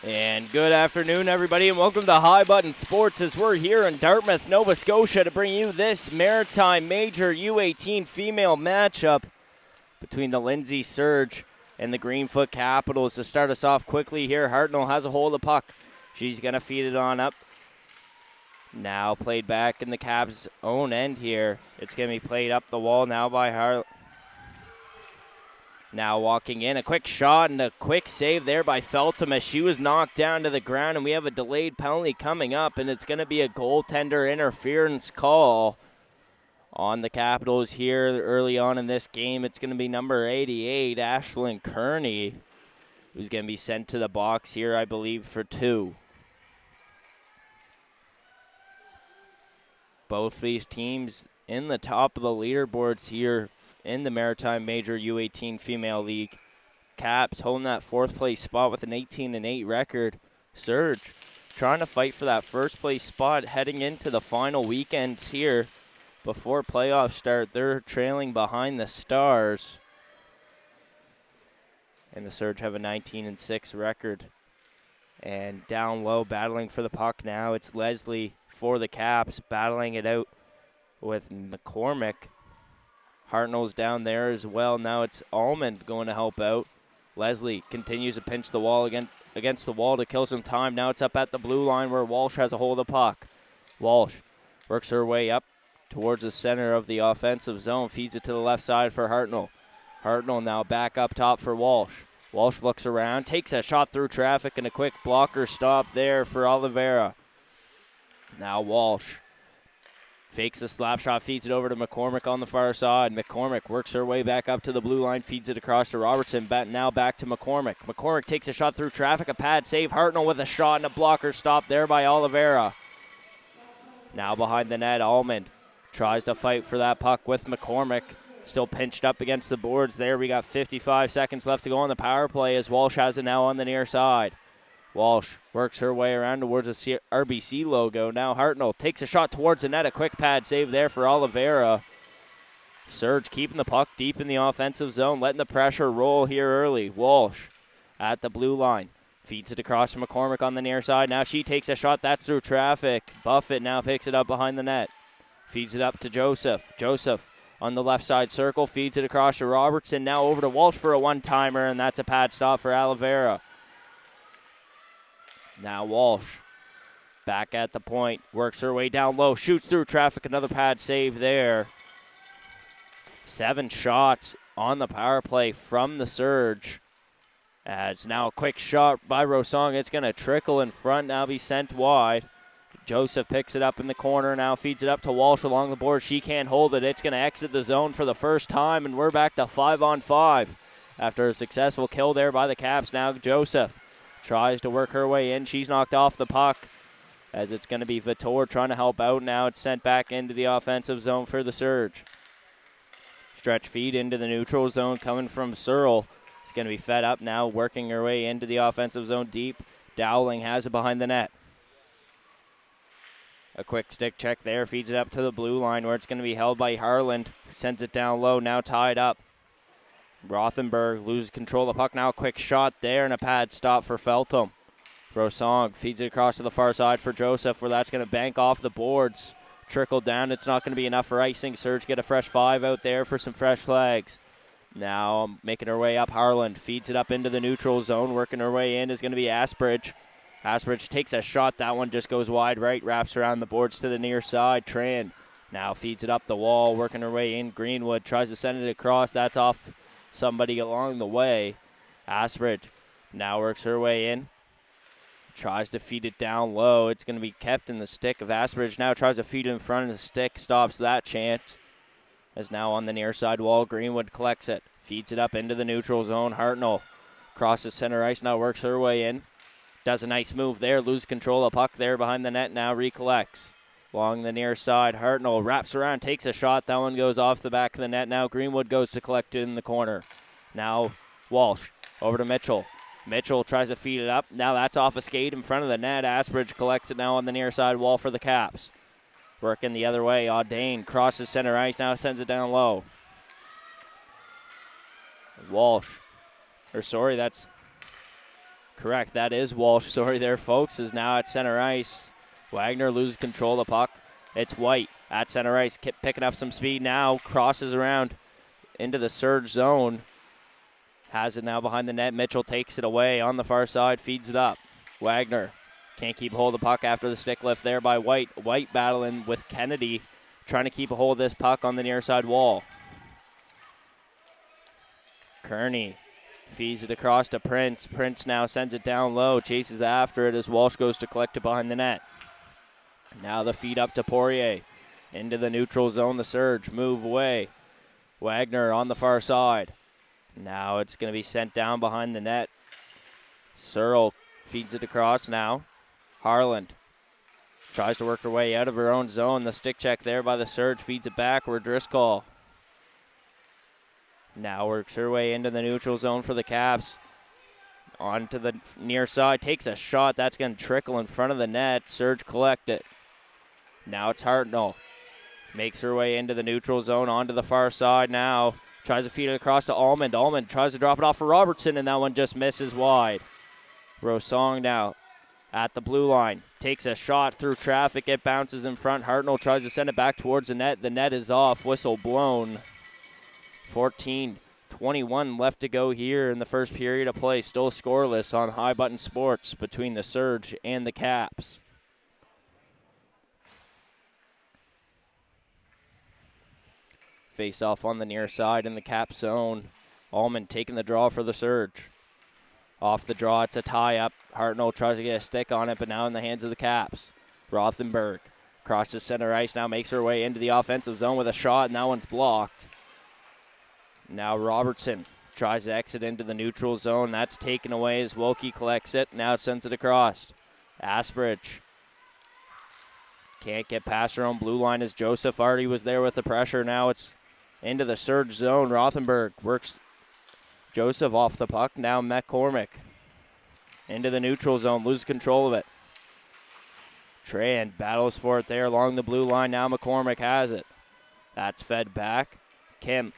And good afternoon, everybody, and welcome to High Button Sports as we're here in Dartmouth, Nova Scotia to bring you this Maritime Major U18 female matchup between the Lindsay Surge and the Greenfoot Capitals. To start us off quickly here, Hartnell has a hold of the puck. She's going to feed it on up. Now played back in the Caps' own end here. It's going to be played up the wall now by Hartnell. Now walking in, a quick shot and a quick save there by Feltham as she was knocked down to the ground, and we have a delayed penalty coming up, and it's going to be a goaltender interference call on the Capitals here early on in this game. It's going to be number 88, Ashlyn Kearney, who's going to be sent to the box here, I believe, for 2. Both these teams in the top of the leaderboards here in the Maritime Major U18 Female League. Caps holding that 4th place spot with an 18-8 record. Surge trying to fight for that 1st place spot heading into the final weekends here before playoffs start. They're trailing behind the Stars. And the Surge have a 19-6 record. And down low, battling for the puck now, it's Leslie for the Caps, battling it out with McCormick. Hartnell's down there as well. Now it's Almond going to help out. Leslie continues to pinch the wall against the wall to kill some time. Now it's up at the blue line where Walsh has a hold of the puck. Walsh works her way up towards the center of the offensive zone, feeds it to the left side for Hartnell. Hartnell now back up top for Walsh. Walsh looks around, takes a shot through traffic, and a quick blocker stop there for Oliveira. Now Walsh fakes the slap shot, feeds it over to McCormick on the far side. McCormick works her way back up to the blue line, feeds it across to Robertson. Now back to McCormick. McCormick takes a shot through traffic, a pad save. Hartnell with a shot and a blocker stop there by Oliveira. Now behind the net, Almond tries to fight for that puck with McCormick. Still pinched up against the boards there. We got 55 seconds left to go on the power play as Walsh has it now on the near side. Walsh works her way around towards the RBC logo. Now Hartnell takes a shot towards the net. A quick pad save there for Oliveira. Surge keeping the puck deep in the offensive zone, letting the pressure roll here early. Walsh at the blue line. Feeds it across to McCormick on the near side. Now she takes a shot. That's through traffic. Buffett now picks it up behind the net. Feeds it up to Joseph. Joseph on the left side circle. Feeds it across to Robertson. Now over to Walsh for a one-timer, and that's a pad stop for Oliveira. Now Walsh back at the point, works her way down low, shoots through traffic, another pad save there. 7 shots on the power play from the Surge. As now a quick shot by Rosong, it's going to trickle in front, now be sent wide. Joseph picks it up in the corner, now feeds it up to Walsh along the board. She can't hold it, it's going to exit the zone for the first time, and we're back to 5-on-5. After a successful kill there by the Caps, now Joseph tries to work her way in. She's knocked off the puck as it's going to be Vitor trying to help out. Now it's sent back into the offensive zone for the Surge. Stretch feed into the neutral zone coming from Searle. It's going to be fed up now, working her way into the offensive zone deep. Dowling has it behind the net. A quick stick check there, feeds it up to the blue line where it's going to be held by Harland. Sends it down low, now tied up. Rothenberg loses control of the puck. Now a quick shot there and a pad stop for Feltham. Rosong feeds it across to the far side for Joseph, where that's going to bank off the boards. Trickle down. It's not going to be enough for icing. Surge get a fresh 5 out there for some fresh flags. Now making her way up, Harland feeds it up into the neutral zone. Working her way in is going to be Asbridge. Asbridge takes a shot. That one just goes wide right. Wraps around the boards to the near side. Tran now feeds it up the wall. Working her way in. Greenwood tries to send it across. That's off somebody along the way. Asbridge now works her way in. Tries to feed it down low. It's going to be kept in the stick of Asbridge. Now tries to feed it in front of the stick. Stops that chance. As now on the near side wall, Greenwood collects it. Feeds it up into the neutral zone. Hartnell crosses center ice. Now works her way in. Does a nice move there. Loses control of the puck there behind the net. Now recollects. Along the near side, Hartnell wraps around, takes a shot. That one goes off the back of the net. Now Greenwood goes to collect it in the corner. Now Walsh over to Mitchell. Mitchell tries to feed it up. Now that's off a skate in front of the net. Asbridge collects it now on the near side wall for the Caps. Working the other way. Audain crosses center ice. Now sends it down low. Walsh. That's Correct, that is Walsh. Sorry there, folks, is now at center ice. Wagner loses control of the puck. It's White at center ice, picking up some speed now, crosses around into the surge zone. Has it now behind the net. Mitchell takes it away on the far side, feeds it up. Wagner can't keep hold of the puck after the stick lift there by White. White battling with Kennedy, trying to keep a hold of this puck on the near side wall. Kearney feeds it across to Prince. Prince now sends it down low, chases after it as Walsh goes to collect it behind the net. Now the feed up to Poirier. Into the neutral zone, the surge, move away. Wagner on the far side. Now it's going to be sent down behind the net. Searle feeds it across now. Harland tries to work her way out of her own zone. The stick check there by the surge, feeds it backward. Driscoll now works her way into the neutral zone for the Caps. Onto the near side, takes a shot. That's going to trickle in front of the net. Surge collect it. Now it's Hartnell. Makes her way into the neutral zone, onto the far side now. Tries to feed it across to Almond. Almond tries to drop it off for Robertson, and that one just misses wide. Rosong now at the blue line. Takes a shot through traffic. It bounces in front. Hartnell tries to send it back towards the net. The net is off. Whistle blown. 14:21 left to go here in the first period of play. Still scoreless on High Button Sports between the Surge and the Caps. Face off on the near side in the Cap zone. Allman taking the draw for the Surge. Off the draw, it's a tie-up. Hartnell tries to get a stick on it, but now in the hands of the Caps. Rothenberg crosses center ice, now makes her way into the offensive zone with a shot, and that one's blocked. Now Robertson tries to exit into the neutral zone. That's taken away as Wilkie collects it. Now sends it across. Asbridge can't get past her own blue line as Joseph already was there with the pressure. Now it's into the surge zone. Rothenberg works Joseph off the puck. Now McCormick into the neutral zone. Loses control of it. Tran battles for it there along the blue line. Now McCormick has it. That's fed back. Kim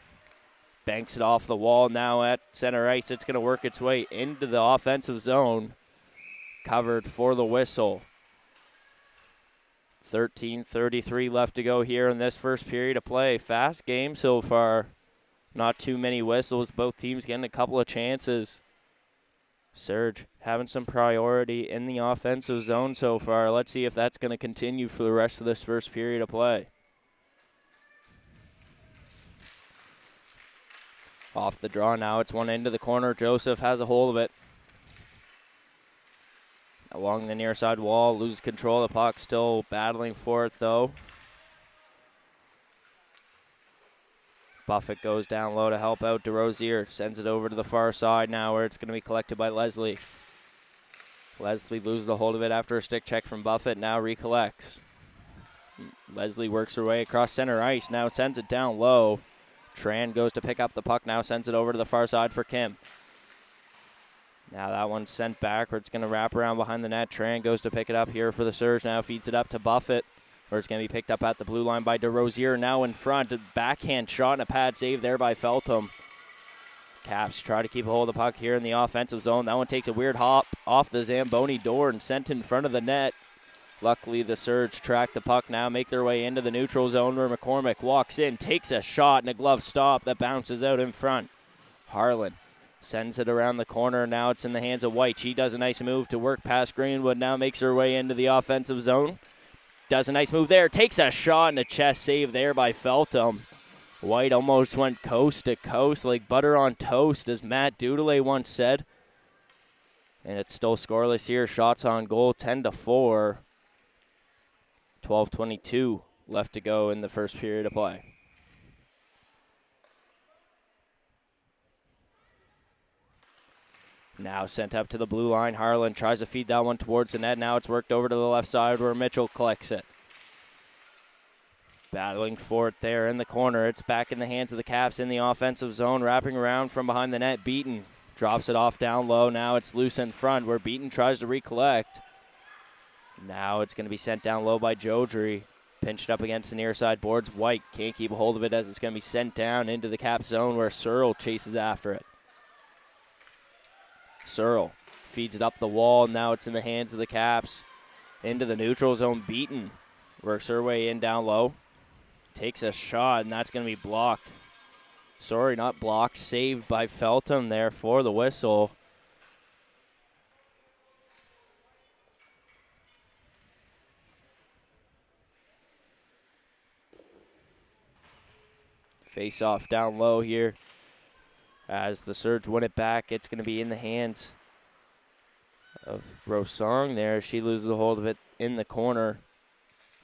banks it off the wall. Now at center ice, it's going to work its way into the offensive zone. Covered for the whistle. 13:33 left to go here in this first period of play. Fast game so far. Not too many whistles. Both teams getting a couple of chances. Surge having some priority in the offensive zone so far. Let's see if that's going to continue for the rest of this first period of play. Off the draw now. It's one into the corner. Joseph has a hold of it. Along the near side wall, loses control of the puck, still battling for it though. Buffett goes down low to help out DeRosier, sends it over to the far side now where it's going to be collected by Leslie. Leslie loses the hold of it after a stick check from Buffett, now recollects. Leslie works her way across center ice, now sends it down low. Tran goes to pick up the puck, now sends it over to the far side for Kim. Now that one's sent backwards. It's going to wrap around behind the net. Tran goes to pick it up here for the Surge. Now feeds it up to Buffett, where it's going to be picked up at the blue line by DeRosier. Now in front. A backhand shot and a pad save there by Feltham. Caps try to keep a hold of the puck here in the offensive zone. That one takes a weird hop off the Zamboni door and sent in front of the net. Luckily, the Surge track the puck now, make their way into the neutral zone where McCormick walks in, takes a shot and a glove stop that bounces out in front. Harlan sends it around the corner. Now it's in the hands of White. She does a nice move to work past Greenwood. Now makes her way into the offensive zone. Does a nice move there. Takes a shot and a chest save there by Feltham. White almost went coast to coast like butter on toast, as Matt Dudelay once said. And it's still scoreless here. Shots on goal, 10-4. 12:22 left to go in the first period of play. Now sent up to the blue line. Harlan tries to feed that one towards the net. Now it's worked over to the left side where Mitchell collects it. Battling for it there in the corner. It's back in the hands of the Caps in the offensive zone. Wrapping around from behind the net. Beaton drops it off down low. Now it's loose in front where Beaton tries to recollect. Now it's going to be sent down low by Jodry. Pinched up against the near side boards. White can't keep a hold of it as it's going to be sent down into the Cap zone where Searle chases after it. Searle Feeds it up the wall. Now it's in the hands of the Caps. Into the neutral zone. Beaten. Works her way in down low. Takes a shot, and that's going to be blocked. Sorry, not blocked. Saved by Feltham there for the whistle. Face off down low here. As the Surge win it back, it's going to be in the hands of Rosong there. She loses a hold of it in the corner.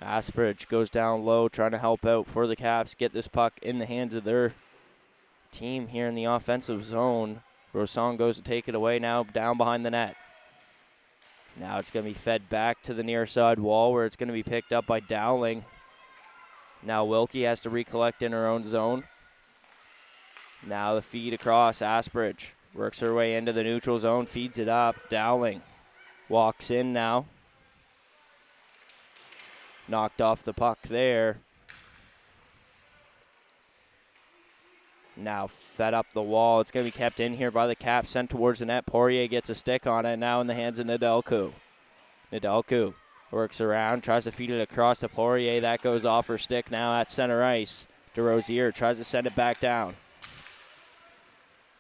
Asbridge goes down low, trying to help out for the Caps. Get this puck in the hands of their team here in the offensive zone. Rosong goes to take it away now, down behind the net. Now it's going to be fed back to the near side wall where it's going to be picked up by Dowling. Now Wilkie has to recollect in her own zone. Now the feed across. Asbridge works her way into the neutral zone, feeds it up. Dowling walks in now. Knocked off the puck there. Now fed up the wall. It's going to be kept in here by the Caps, sent towards the net. Poirier gets a stick on it, now in the hands of Nedelku. Nedelku works around, tries to feed it across to Poirier. That goes off her stick now at center ice. DeRosier tries to send it back down.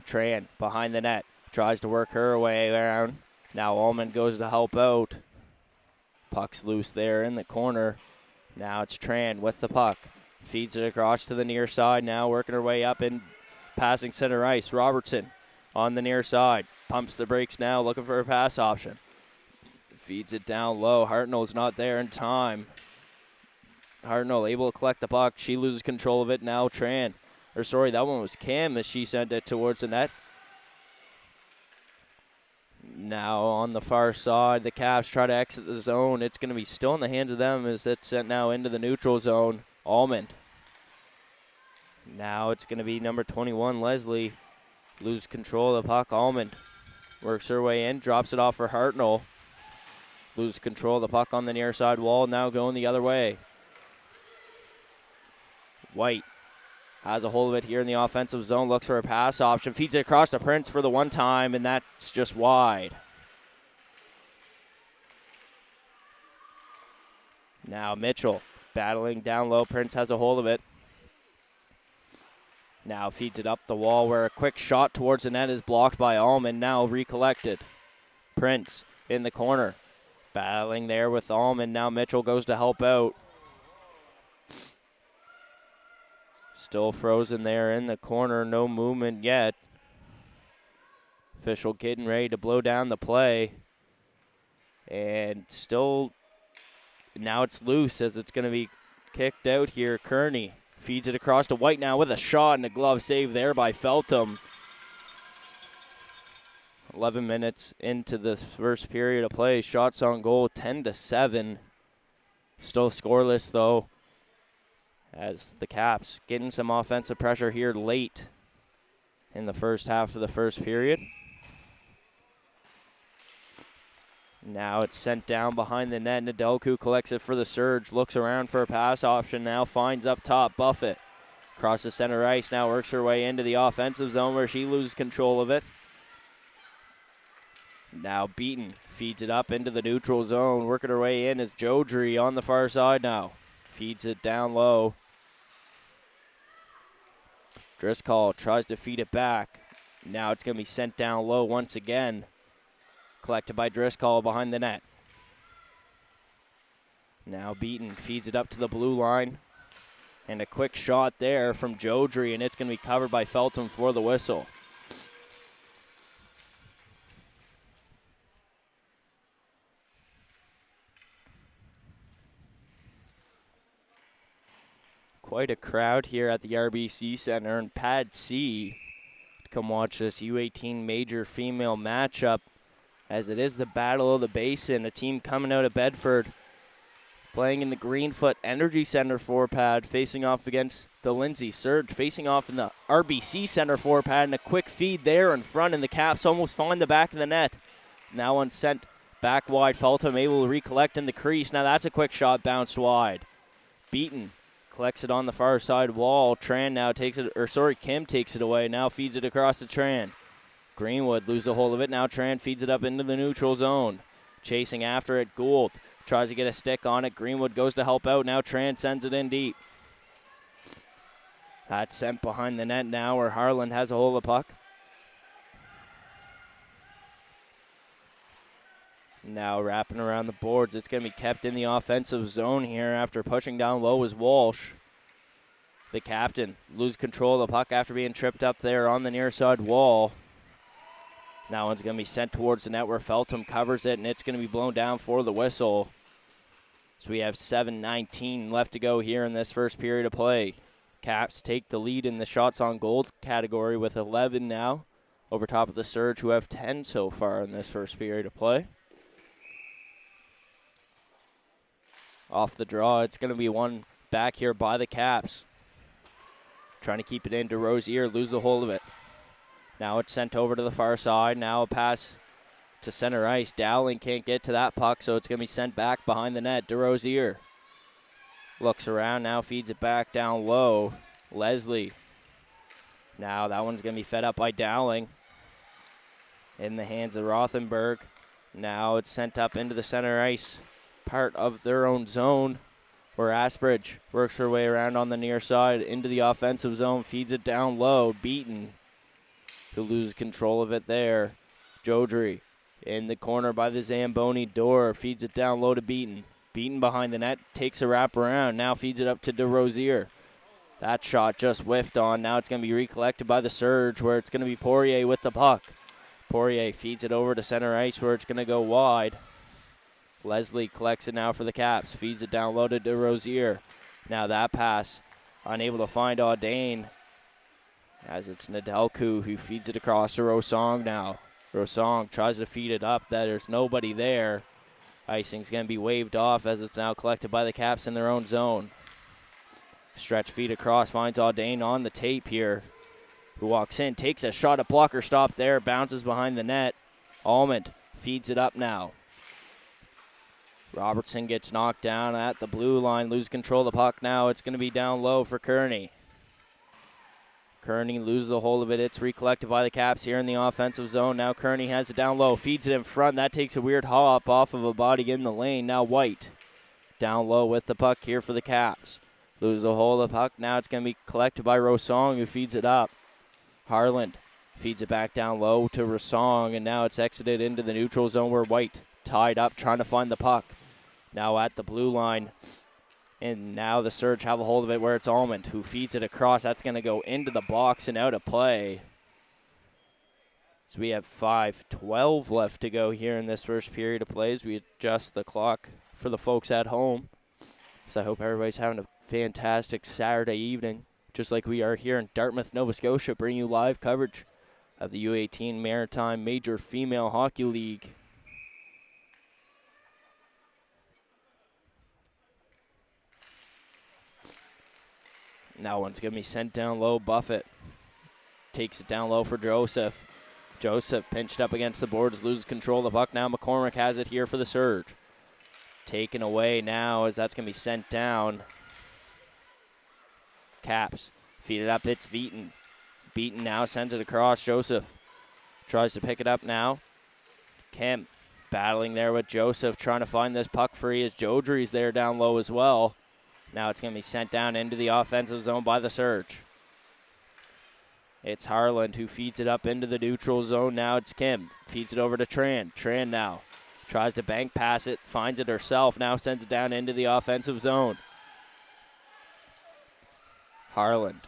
Tran behind the net, tries to work her way around. Now Ullman goes to help out. Puck's loose there in the corner. Now it's Tran with the puck. Feeds it across to the near side now, working her way up and passing center ice. Robertson on the near side. Pumps the brakes now, looking for a pass option. Feeds it down low. Hartnell's not there in time. Hartnell able to collect the puck. She loses control of it now. Tran. Or sorry, that one was Kim as she sent it towards the net. Now on the far side, the Caps try to exit the zone. It's going to be still in the hands of them as it's sent now into the neutral zone. Almond. Now it's going to be number 21, Leslie. Loses control of the puck. Almond works her way in, drops it off for Hartnell. Loses control of the puck on the near side wall, now going the other way. White has a hold of it here in the offensive zone, looks for a pass option, feeds it across to Prince for the one time, and that's just wide. Now Mitchell battling down low. Prince has a hold of it. Now feeds it up the wall where a quick shot towards the net is blocked by Allman. Now recollected. Prince in the corner. Battling there with Allman. Now Mitchell goes to help out. Still frozen there in the corner. No movement yet. Official getting ready to blow down the play. And still, now it's loose as it's going to be kicked out here. Kearney feeds it across to White now with a shot and a glove save there by Feltham. 11 minutes into the first period of play. Shots on goal 10-7. Still scoreless though, as the Caps getting some offensive pressure here late in the first half of the first period. Now it's sent down behind the net. Nedelku collects it for the Surge. Looks around for a pass option. Now finds up top. Buffett across the center ice. Now works her way into the offensive zone where she loses control of it. Now Beaton feeds it up into the neutral zone. Working her way in is Jodry on the far side now. Feeds it down low. Driscoll tries to feed it back. Now it's going to be sent down low once again. Collected by Driscoll behind the net. Now Beaton feeds it up to the blue line. And a quick shot there from Jodry, and it's going to be covered by Feltham for the whistle. Quite a crowd here at the RBC Center, and Pad C to come watch this U18 major female matchup, as it is the Battle of the Basin, a team coming out of Bedford playing in the Greenfoot Energy Center 4-pad, facing off against the Lindsay Surge, facing off in the RBC Center 4-pad, and a quick feed there in front, and the Caps almost find the back of the net. Now one sent back wide. Feltham able to recollect in the crease. Now that's a quick shot, bounced wide. Beaton collects it on the far side wall. Tran now takes it, Kim takes it away. Now feeds it across to Tran. Greenwood loses a hold of it. Now Tran feeds it up into the neutral zone. Chasing after it, Gould tries to get a stick on it. Greenwood goes to help out. Now Tran sends it in deep. That's sent behind the net now where Harlan has a hold of the puck. Now wrapping around the boards. It's going to be kept in the offensive zone here after pushing down low is Walsh. The captain loses control of the puck after being tripped up there on the near side wall. That one's going to be sent towards the net where Feltham covers it, and it's going to be blown down for the whistle. So we have 7:19 left to go here in this first period of play. Caps take the lead in the shots on goal category with 11 now, over top of the Surge, who have 10 so far in this first period of play. Off the draw, it's going to be one back here by the Caps. Trying to keep it in. DeRosier loses the hold of it. Now it's sent over to the far side. Now a pass to center ice. Dowling can't get to that puck, so it's going to be sent back behind the net. DeRosier looks around, now feeds it back down low. Leslie. Now that one's going to be fed up by Dowling. In the hands of Rothenberg. Now it's sent up into the center ice part of their own zone, where Asbridge works her way around on the near side into the offensive zone, feeds it down low. Beaton, who loses control of it there. Jodry in the corner by the Zamboni door, feeds it down low to Beaton. Beaton behind the net, takes a wrap around, now feeds it up to DeRosier. That shot just whiffed on. Now it's going to be recollected by the Surge, where it's going to be Poirier with the puck. Poirier feeds it over to center ice, where it's going to go wide. Leslie collects it now for the Caps, feeds it down low to DeRosier. Now that pass, unable to find Audain, as it's Nedelku who feeds it across to Rosong now. Rosong tries to feed it up. There's nobody there. Icing's going to be waved off as it's now collected by the Caps in their own zone. Stretch feed across, finds Audain on the tape here, who walks in, takes a shot at blocker stop there, bounces behind the net. Almond feeds it up now. Robertson gets knocked down at the blue line, loses control of the puck now. It's going to be down low for Kearney. Kearney loses a hold of it. It's recollected by the Caps here in the offensive zone. Now Kearney has it down low, feeds it in front. That takes a weird hop off of a body in the lane. Now White down low with the puck here for the Caps. Loses a hold of the puck. Now it's going to be collected by Rosong, who feeds it up. Harland feeds it back down low to Rosong, and now it's exited into the neutral zone where White tied up trying to find the puck. Now at the blue line, and now the Surge have a hold of it where it's Almond who feeds it across. That's going to go into the box and out of play. So we have 5:12 left to go here in this first period of plays. We adjust the clock for the folks at home. So I hope everybody's having a fantastic Saturday evening, just like we are here in Dartmouth, Nova Scotia, bringing you live coverage of the U18 Maritime Major Female Hockey League. Now one's going to be sent down low. Buffett takes it down low for Joseph. Joseph pinched up against the boards, loses control of the puck. Now McCormick has it here for the Surge. Taken away now as that's going to be sent down. Caps feed it up. It's Beaton. Beaton now sends it across. Joseph tries to pick it up now. Kemp battling there with Joseph, trying to find this puck free as Jodry's there down low as well. Now it's going to be sent down into the offensive zone by the Surge. It's Harland who feeds it up into the neutral zone. Now it's Kim. Feeds it over to Tran. Tran now tries to bank pass it, finds it herself. Now sends it down into the offensive zone. Harland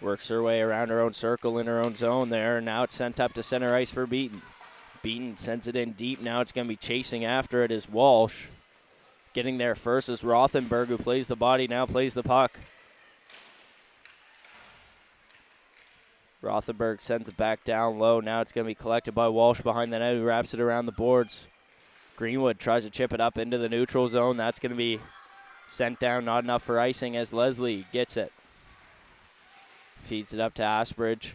works her way around her own circle in her own zone there. Now it's sent up to center ice for Beaton. Beaton sends it in deep. Now it's going to be chasing after it is Walsh. Getting there first is Rothenberg, who plays the body, now plays the puck. Rothenberg sends it back down low. Now it's going to be collected by Walsh behind the net, who wraps it around the boards. Greenwood tries to chip it up into the neutral zone. That's going to be sent down, not enough for icing as Leslie gets it. Feeds it up to Asbridge,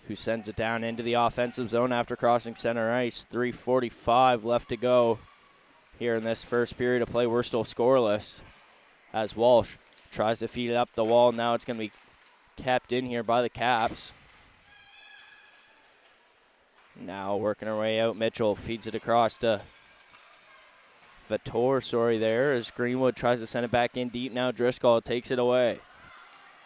who sends it down into the offensive zone after crossing center ice. 3:45 left to go here in this first period of play. We're still scoreless as Walsh tries to feed it up the wall. Now it's going to be kept in here by the Caps. Now working her way out, Mitchell feeds it across to Vitor, there as Greenwood tries to send it back in deep. Now Driscoll takes it away.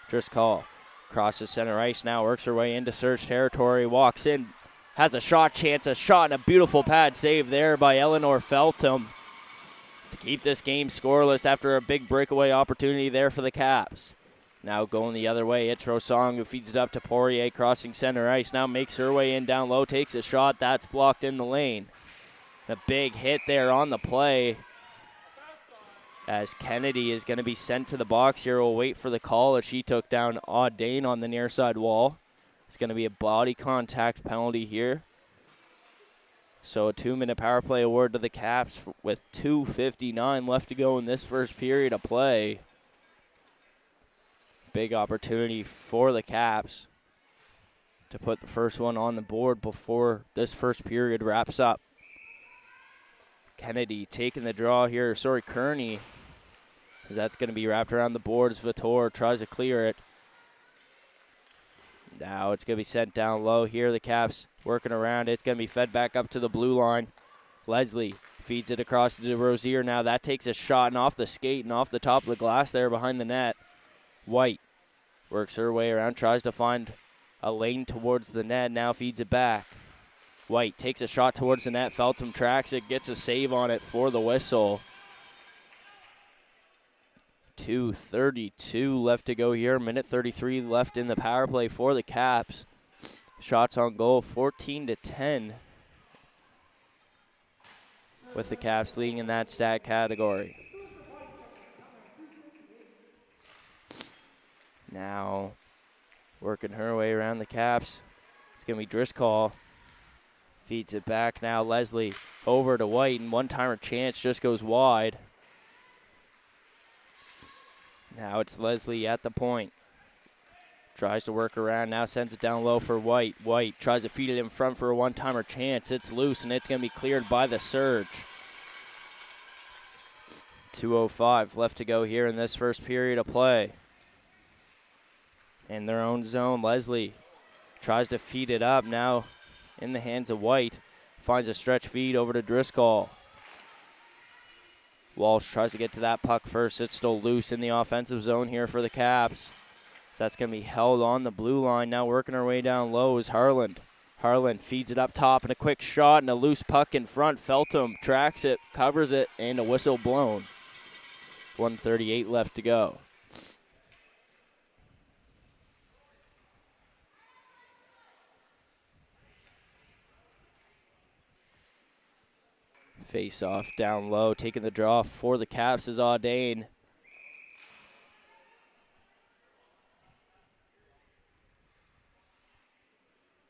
Driscoll crosses center ice now, works her way into Surge territory, walks in, has a shot chance, a shot, and a beautiful pad save there by Eleanor Feltham to keep this game scoreless after a big breakaway opportunity there for the Caps. Now going the other way, it's Rosong who feeds it up to Poirier, crossing center ice, now makes her way in down low, takes a shot, that's blocked in the lane. A big hit there on the play as Kennedy is going to be sent to the box here. We'll wait for the call as she took down Audain on the near side wall. It's going to be a body contact penalty here. So a 2-minute power play award to the Caps with 2:59 left to go in this first period of play. Big opportunity for the Caps to put the first one on the board before this first period wraps up. Kennedy taking the draw here. Kearney, as that's going to be wrapped around the boards. Vitor tries to clear it. Now it's going to be sent down low here. The Caps working around. It's going to be fed back up to the blue line. Leslie feeds it across to Rosier. Now that takes a shot and off the skate and off the top of the glass there behind the net. White works her way around, tries to find a lane towards the net. Now feeds it back. White takes a shot towards the net. Feltham tracks it, gets a save on it for the whistle. 2:32 left to go here. Minute 33 left in the power play for the Caps. Shots on goal, 14-10. With the Caps leading in that stat category. Now working her way around the Caps. It's going to be Driscoll. Feeds it back now. Leslie over to White, and one-timer chance just goes wide. Now it's Leslie at the point. Tries to work around, now sends it down low for White. White tries to feed it in front for a one-timer chance. It's loose, and it's going to be cleared by the Surge. 2:05 left to go here in this first period of play. In their own zone, Leslie tries to feed it up. Now in the hands of White. Finds a stretch feed over to Driscoll. Walsh tries to get to that puck first. It's still loose in the offensive zone here for the Caps. So that's going to be held on the blue line. Now working her way down low is Harland. Harland feeds it up top and a quick shot and a loose puck in front. Feltham tracks it, covers it, and a whistle blown. 1:38 left to go. Face off down low, taking the draw for the Caps is Audain.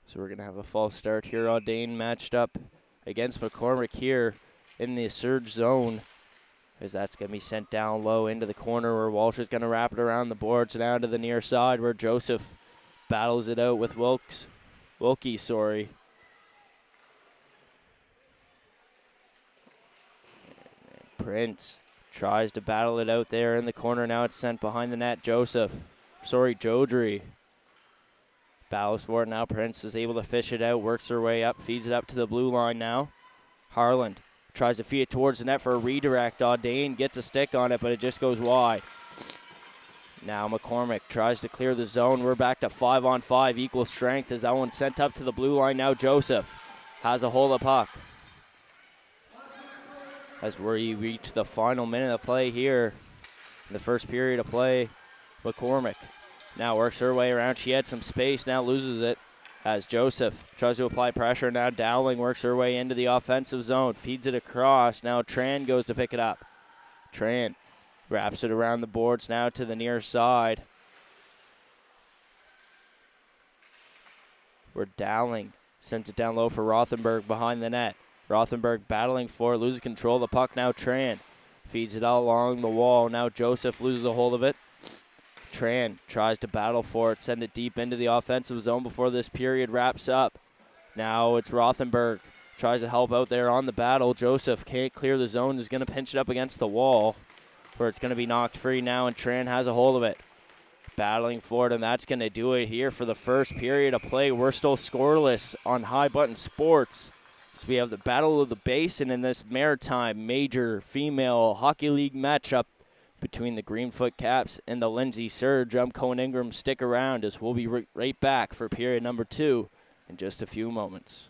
So we're going to have a false start here. Audain matched up against McCormick here in the Surge zone, as that's going to be sent down low into the corner where Walsh is going to wrap it around the boards and out to the near side where Joseph battles it out with Wilkie. Prince tries to battle it out there in the corner. Now it's sent behind the net. Jodry battles for it. Now Prince is able to fish it out, works her way up, feeds it up to the blue line now. Harland tries to feed it towards the net for a redirect. Audain gets a stick on it, but it just goes wide. Now McCormick tries to clear the zone. We're back to 5-on-5, equal strength as that one sent up to the blue line. Now Joseph has a hold of puck. As we reach the final minute of play here in the first period of play, McCormick now works her way around. She had some space, now loses it as Joseph tries to apply pressure. Now Dowling works her way into the offensive zone, feeds it across. Now Tran goes to pick it up. Tran wraps it around the boards now to the near side, where Dowling sends it down low for Rothenberg behind the net. Rothenberg battling for it, loses control of the puck. Now Tran feeds it out along the wall. Now Joseph loses a hold of it. Tran tries to battle for it, send it deep into the offensive zone before this period wraps up. Now it's Rothenberg, tries to help out there on the battle. Joseph can't clear the zone, is going to pinch it up against the wall, where it's going to be knocked free now, and Tran has a hold of it. battling for it, and that's going to do it here for the first period of play. We're still scoreless on High Button Sports. So we have the Battle of the Basin in this Maritime Major Female Hockey League matchup between the Greenfoot Caps and the Lindsay Surge. I'm Cohen Ingram. Stick around as we'll be right back for period number 2 in just a few moments.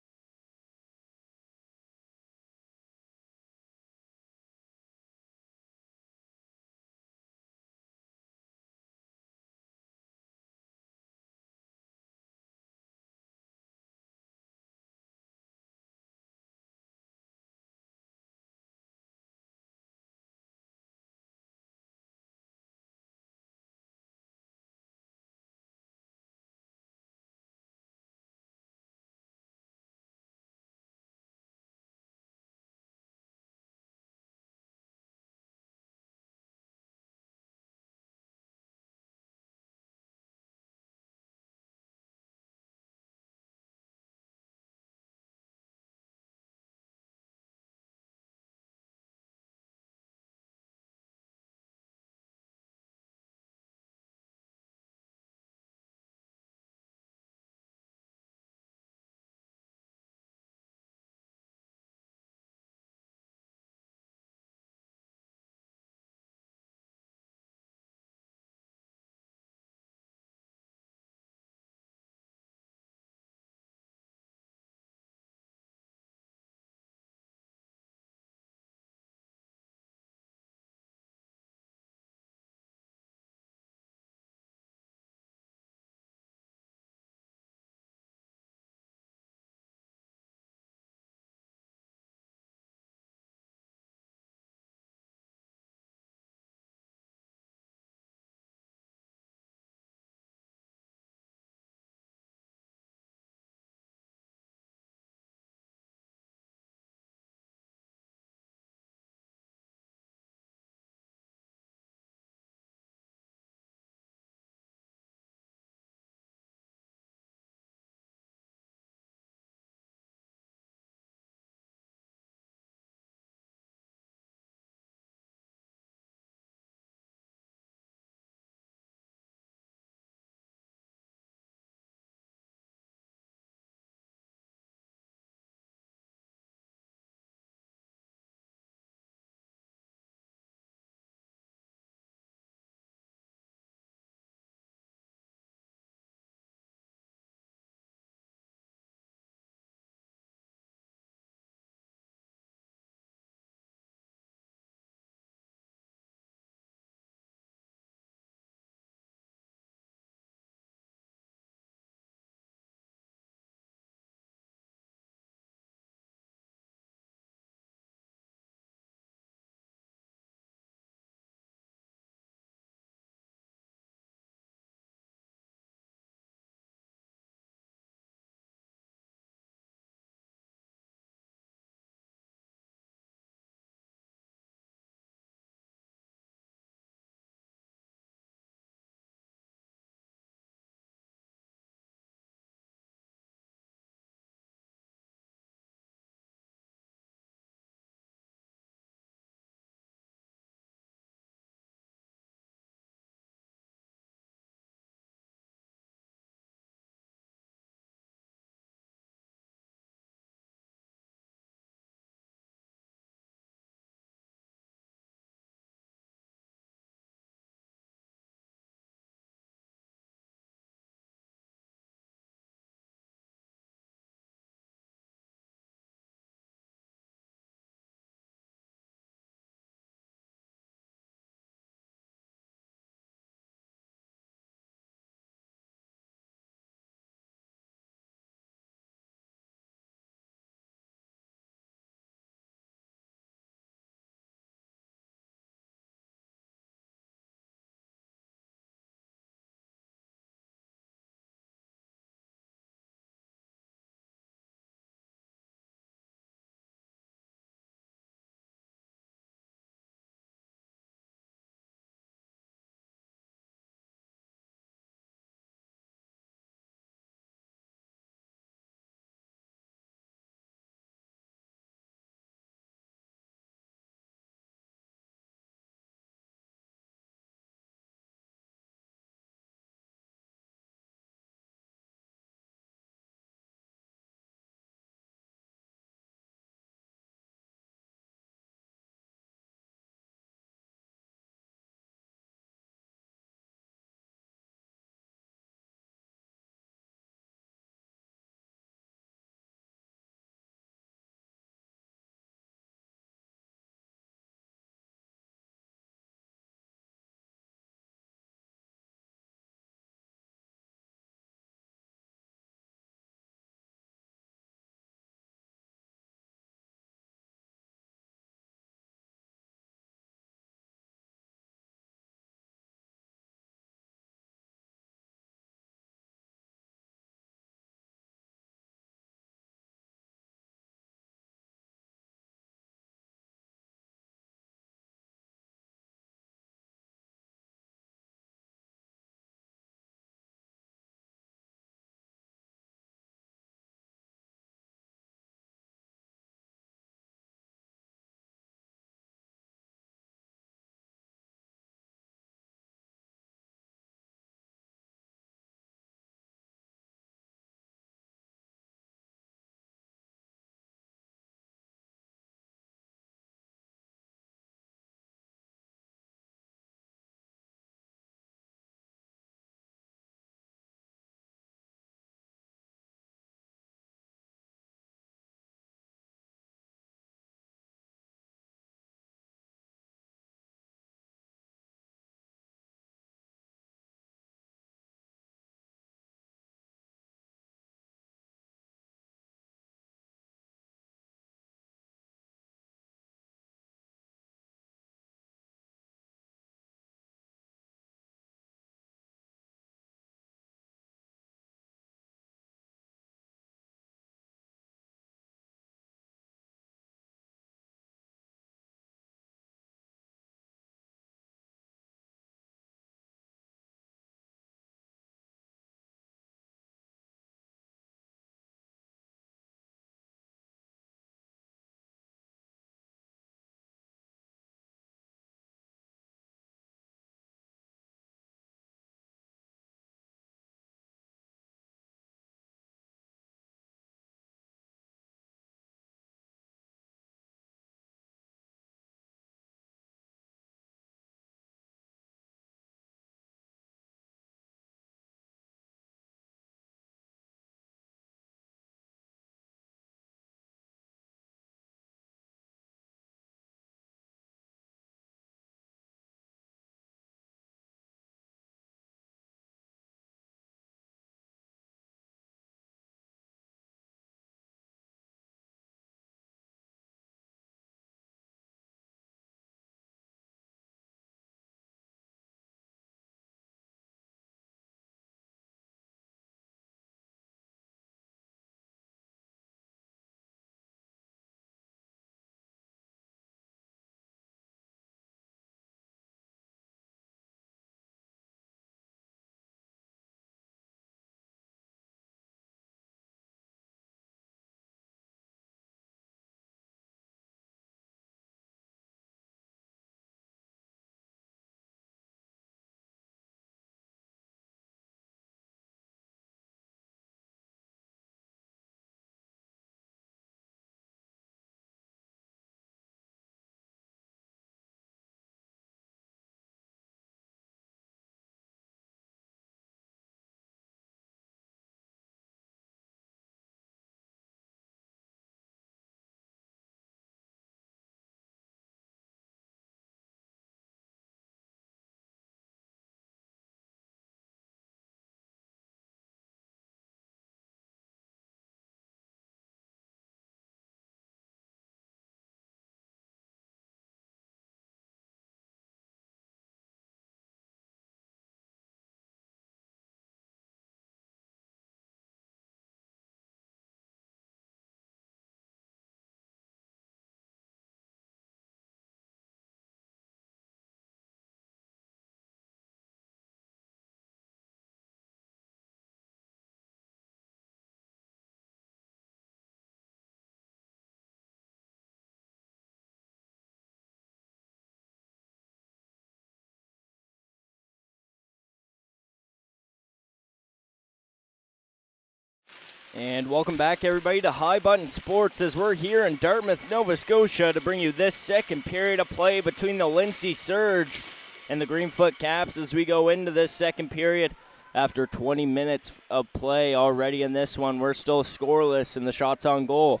And welcome back, everybody, to High Button Sports as we're here in Dartmouth, Nova Scotia to bring you this second period of play between the Lindsay Surge and the Greenfoot Caps as we go into this second period. After 20 minutes of play already in this one, we're still scoreless in the shots on goal.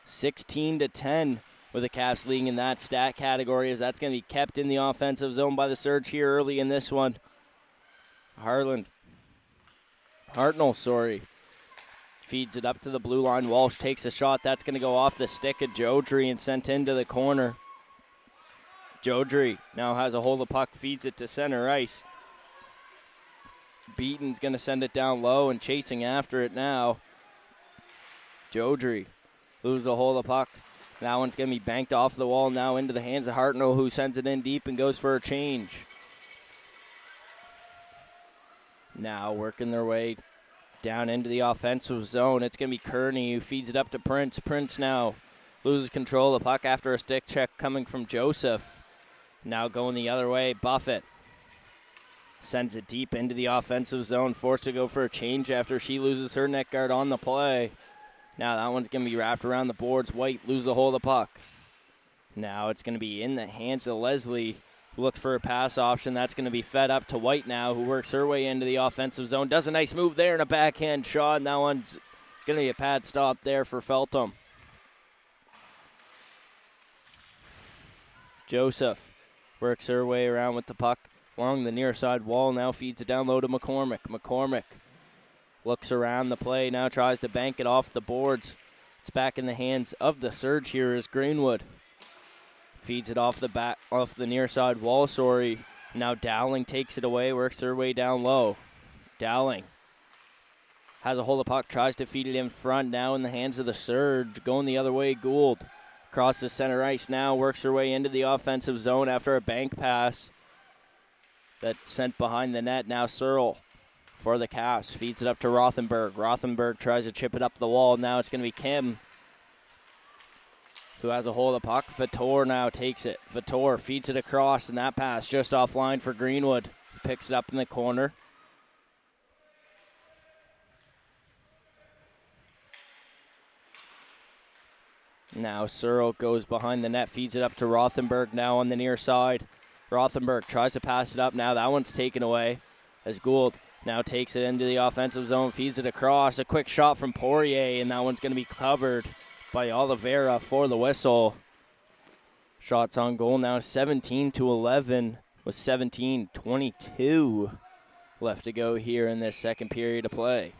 16-10 with the Caps leading in that stat category as that's going to be kept in the offensive zone by the Surge here early in this one. Hartnell, feeds it up to the blue line. Walsh takes a shot. That's going to go off the stick of Jodry and sent into the corner. Jodry now has a hold of the puck, feeds it to center ice. Beaton's going to send it down low and chasing after it now. Jodry loses a hold of the puck. That one's going to be banked off the wall now into the hands of Hartnell, who sends it in deep and goes for a change. Now working their way down into the offensive zone. It's going to be Kearney who feeds it up to Prince. Prince now loses control of the puck after a stick check coming from Joseph. Now going the other way, Buffett sends it deep into the offensive zone, forced to go for a change after she loses her net guard on the play. Now that one's going to be wrapped around the boards. White loses a hold of the puck. Now it's going to be in the hands of Leslie, who looks for a pass option. That's going to be fed up to White now, who works her way into the offensive zone. Does a nice move there and a backhand shot, and that one's going to be a pad stop there for Feltham. Joseph works her way around with the puck along the near side wall, now feeds it down low to McCormick. McCormick looks around the play, now tries to bank it off the boards. It's back in the hands of the Surge here as Greenwood feeds it off the near side wall, Now Dowling takes it away, works her way down low. Dowling has a hold of the puck, tries to feed it in front, now in the hands of the Surge. Going the other way, Gould across the center ice now, works her way into the offensive zone after a bank pass that's sent behind the net. Now Searle for the Caps feeds it up to Rothenberg. Rothenberg tries to chip it up the wall. Now it's going to be Kim who has a hold of the puck. Vitor now takes it. Vitor feeds it across, and that pass just offline for Greenwood. Picks it up in the corner. Now Searle goes behind the net, feeds it up to Rothenberg now on the near side. Rothenberg tries to pass it up. Now that one's taken away as Gould now takes it into the offensive zone, feeds it across. A quick shot from Poirier, and that one's going to be covered by Oliveira for the whistle. Shots on goal now 17-11 with 17:22 left to go here in this second period of play.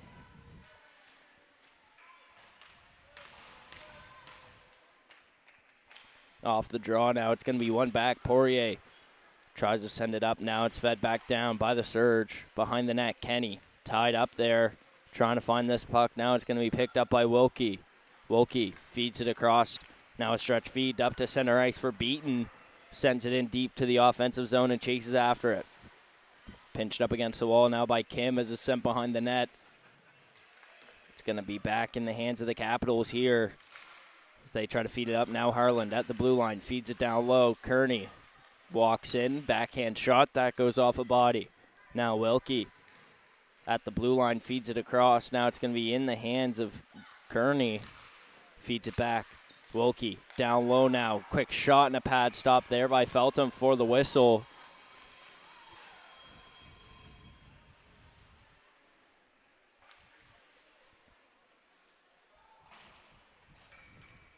Off the draw now, it's going to be one back. Poirier tries to send it up. Now it's fed back down by the Surge. Behind the net, Kenny tied up there, trying to find this puck. Now it's going to be picked up by Wilkie. Wilkie feeds it across. Now a stretch feed up to center ice for Beaton. Sends it in deep to the offensive zone and chases after it. Pinched up against the wall now by Kim as it's sent behind the net. It's going to be back in the hands of the Capitals here as they try to feed it up. Now Harland at the blue line feeds it down low. Kearney walks in, backhand shot, that goes off a body. Now Wilkie at the blue line feeds it across. Now it's going to be in the hands of Kearney. Feeds it back. Wilkie down low now. Quick shot and a pad stop there by Feltham for the whistle.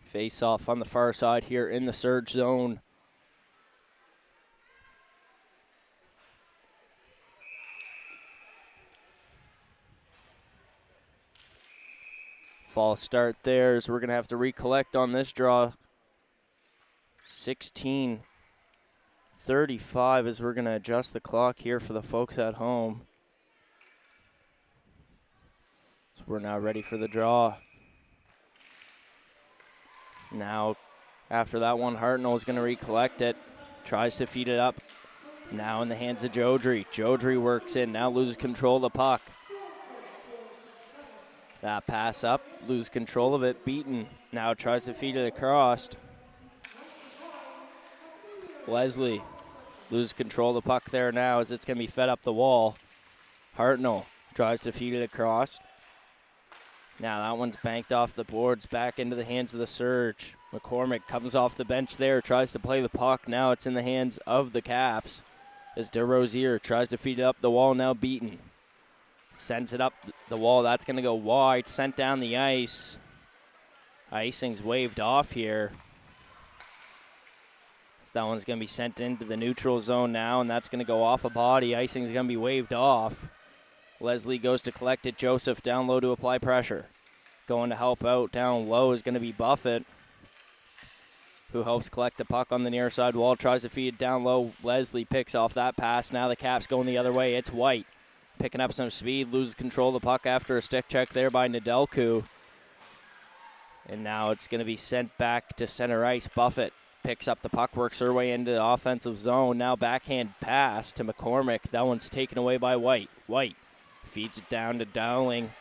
Face off on the far side here in the Surge zone. False start there as we're going to have to recollect on this draw. 16:35 as we're going to adjust the clock here for the folks at home. So we're now ready for the draw. Now, after that one, Hartnell is going to recollect it. Tries to feed it up. Now in the hands of Jodry. Jodry works in, now loses control of the puck. That pass up, lose control of it. Beaton now tries to feed it across. Leslie loses control of the puck there now as it's going to be fed up the wall. Hartnell tries to feed it across. Now that one's banked off the boards, back into the hands of the Surge. McCormick comes off the bench there, tries to play the puck. Now it's in the hands of the Caps as DeRosier tries to feed it up the wall, now beaten. Sends it up the wall, that's going to go wide, sent down the ice. Icing's waved off here. So that one's going to be sent into the neutral zone now, and that's going to go off a body. Icing's going to be waved off. Leslie goes to collect it. Joseph down low to apply pressure. Going to help out down low is going to be Buffett, who helps collect the puck on the near side wall, tries to feed it down low. Leslie picks off that pass. Now the Caps going the other way. It's White picking up some speed, loses control of the puck after a stick check there by Nedelku. And now it's going to be sent back to center ice. Buffett picks up the puck, works her way into the offensive zone. Now backhand pass to McCormick. That one's taken away by White. White feeds it down to Dowling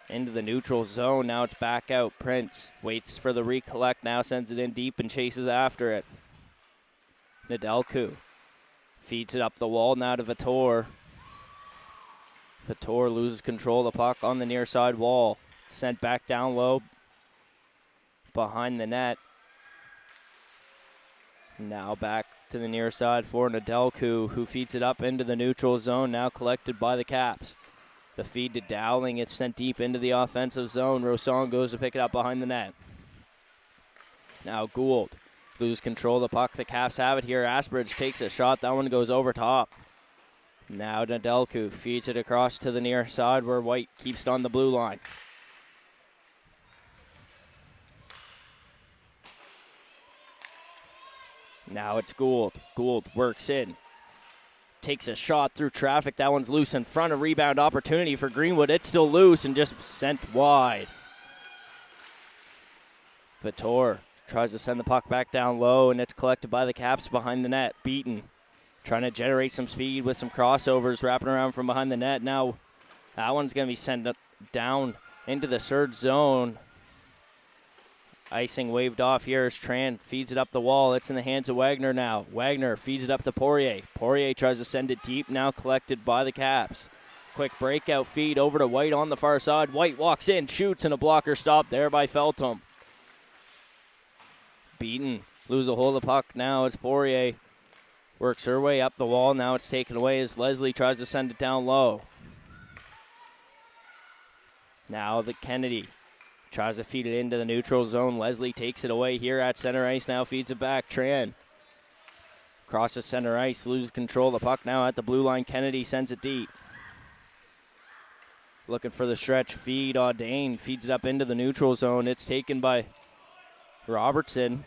into the neutral zone. Now it's back out. Prince waits for the recollect. Now sends it in deep and chases after it. Nedelku feeds it up the wall now to Vitor. Vitor loses control of the puck on the near side wall. Sent back down low behind the net. Now back to the near side for Nedelku, who feeds it up into the neutral zone, now collected by the Caps. The feed to Dowling, it's sent deep into the offensive zone. Rosson goes to pick it up behind the net. Now Gould loses control of the puck. The Caps have it here. Asbridge takes a shot. That one goes over top. Now Nedelku feeds it across to the near side where White keeps it on the blue line. Now it's Gould. Gould works in. Takes a shot through traffic. That one's loose in front. A rebound opportunity for Greenwood. It's still loose and just sent wide. Vitor tries to send the puck back down low, and it's collected by the Caps behind the net. Beaton trying to generate some speed with some crossovers, wrapping around from behind the net. Now that one's going to be sent down into the Surge zone. Icing waved off here as Tran feeds it up the wall. It's in the hands of Wagner now. Wagner feeds it up to Poirier. Poirier tries to send it deep, now collected by the Caps. Quick breakout feed over to White on the far side. White walks in, shoots, and a blocker stop there by Feltham. Beaton loses a hold of the puck now as Poirier works her way up the wall. Now it's taken away as Leslie tries to send it down low. Now the Kennedy tries to feed it into the neutral zone. Leslie takes it away here at center ice. Now feeds it back. Tran crosses center ice, loses control of the puck now at the blue line. Kennedy sends it deep. Looking for the stretch feed. Audain feeds it up into the neutral zone. It's taken by Robertson.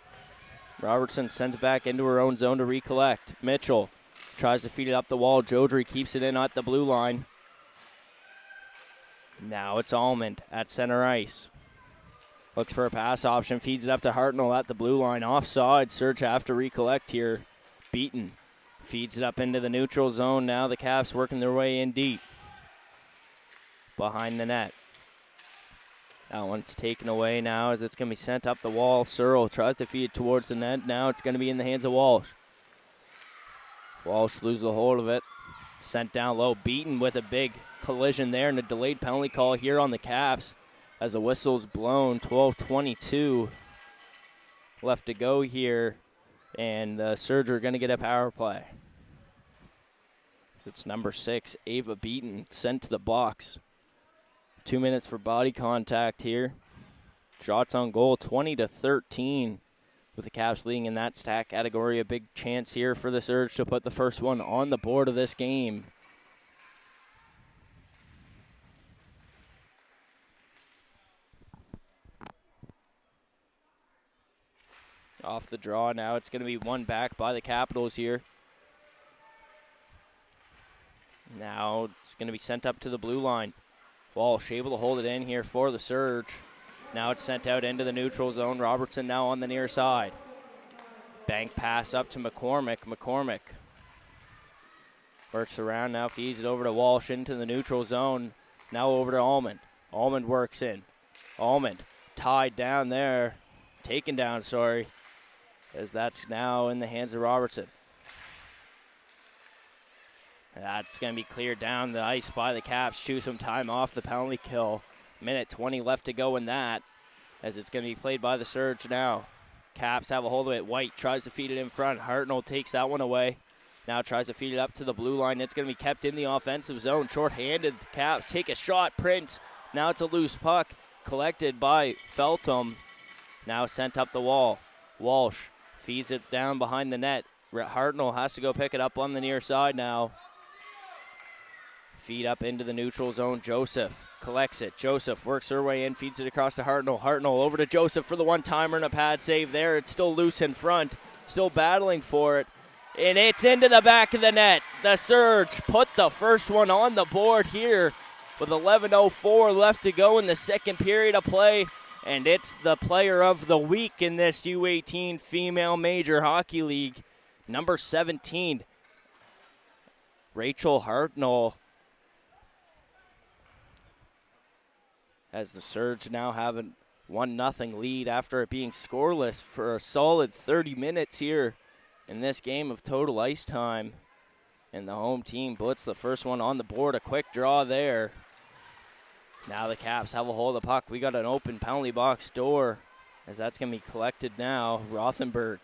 Robertson sends it back into her own zone to recollect. Mitchell tries to feed it up the wall. Jodry keeps it in at the blue line. Now it's Almond at center ice. Looks for a pass option, feeds it up to Hartnell at the blue line. Offside, Surge have to recollect here. Beaton feeds it up into the neutral zone. Now the Caps working their way in deep. Behind the net. That one's taken away now as it's going to be sent up the wall. Searle tries to feed it towards the net. Now it's going to be in the hands of Walsh. Walsh loses a hold of it. Sent down low. Beaton with a big collision there and a delayed penalty call here on the Caps. As the whistle's blown, 12:22 left to go here, and the Surge are going to get a power play. It's number 6, Ava Beaton, sent to the box. 2 minutes for body contact here. Shots on goal, 20-13, with the Caps leading in that stat category. A big chance here for the Surge to put the first one on the board of this game. Off the draw now. It's going to be one back by the Capitals here. Now it's going to be sent up to the blue line. Walsh able to hold it in here for the Surge. Now it's sent out into the neutral zone. Robertson now on the near side. Bank pass up to McCormick. McCormick works around, now feeds it over to Walsh into the neutral zone. Now over to Almond. Almond works in. Almond tied down there. Taken down, sorry. As that's now in the hands of Robertson. That's going to be cleared down the ice by the Caps. Chew some time off the penalty kill. Minute 20 left to go in that, as it's going to be played by the Surge now. Caps have a hold of it. White tries to feed it in front. Hartnell takes that one away. Now tries to feed it up to the blue line. It's going to be kept in the offensive zone. Short-handed. Caps take a shot. Prince. Now it's a loose puck collected by Feltham. Now sent up the wall. Walsh feeds it down behind the net. Hartnell has to go pick it up on the near side now. Feed up into the neutral zone. Joseph collects it. Joseph works her way in, feeds it across to Hartnell. Hartnell over to Joseph for the one-timer and a pad save there. It's still loose in front. Still battling for it. And it's into the back of the net. The Surge put the first one on the board here with 11:04 left to go in the second period of play. And it's the player of the week in this U18 Female Major Hockey League. Number 17, Rachel Hartnell. As the Surge now have a 1-0 lead after it being scoreless for a solid 30 minutes here in this game of total ice time. And the home team puts the first one on the board. A quick draw there. Now the Caps have a hold of the puck. We got an open penalty box door as that's going to be collected now. Rothenberg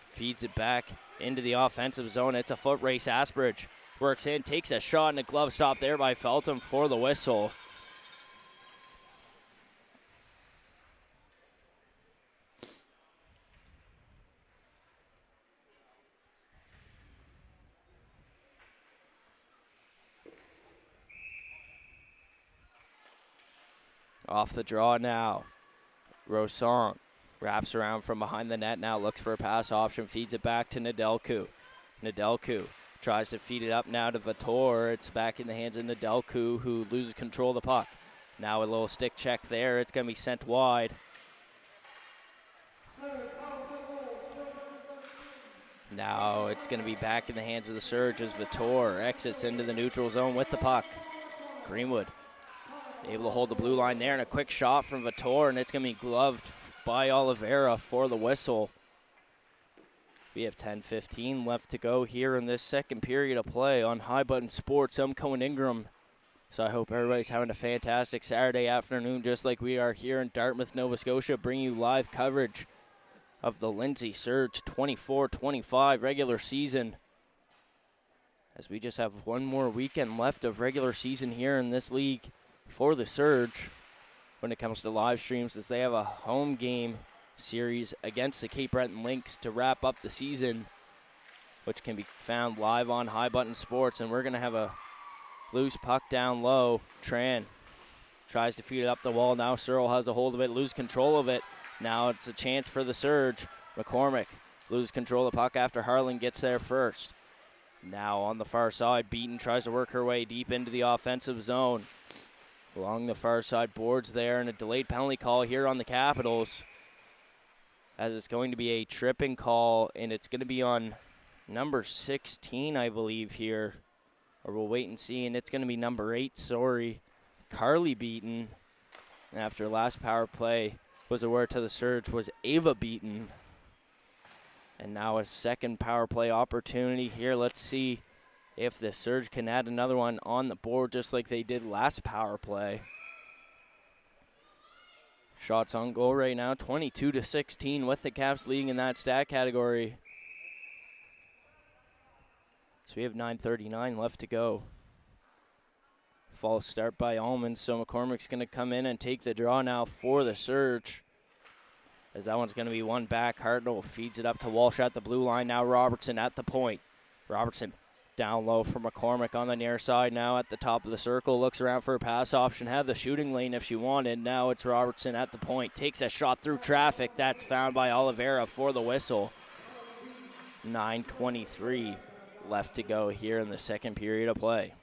feeds it back into the offensive zone. It's a foot race. Asbridge works in, takes a shot, and a glove stop there by Feltham for the whistle. Off the draw now. Rosson wraps around from behind the net now, looks for a pass option, feeds it back to Nedelku. Nedelku tries to feed it up now to Vitor. It's back in the hands of Nedelku, who loses control of the puck. Now a little stick check there. It's going to be sent wide. Now it's going to be back in the hands of the Surge as Vitor exits into the neutral zone with the puck. Greenwood able to hold the blue line there, and a quick shot from Vitor, and it's going to be gloved by Oliveira for the whistle. We have 10:15 left to go here in this second period of play on High Button Sports. I'm Cohen Ingram. So I hope everybody's having a fantastic Saturday afternoon, just like we are here in Dartmouth, Nova Scotia, bringing you live coverage of the Lindsay Surge 24-25 regular season. As we just have one more weekend left of regular season here in this league for the Surge when it comes to live streams, as they have a home game series against the Cape Breton Lynx to wrap up the season, which can be found live on High Button Sports. And we're going to have a loose puck down low. Tran tries to feed it up the wall. Now Searle has a hold of it, lose control of it. Now it's a chance for the Surge. McCormick loses control of the puck after Harlan gets there first. Now on the far side, Beaton tries to work her way deep into the offensive zone. Along the far side boards there, and a delayed penalty call here on the Capitals, as it's going to be a tripping call, and it's going to be on number 16, I believe, here. Or we'll wait and see, and it's going to be number 8, Carly Beaton. After last power play was awarded to the Surge was Ava Beaton. And now a second power play opportunity here. Let's see if the Surge can add another one on the board just like they did last power play. Shots on goal right now, 22-16, with the Caps leading in that stat category. So we have 9:39 left to go. False start by Allman, so McCormick's going to come in and take the draw now for the Surge, as that one's going to be one back. Hartnell feeds it up to Walsh at the blue line. Now Robertson at the point. Robertson down low for McCormick on the near side now at the top of the circle. Looks around for a pass option. Had the shooting lane if she wanted. Now it's Robertson at the point. Takes a shot through traffic. That's found by Oliveira for the whistle. 9:23 left to go here in the second period of play.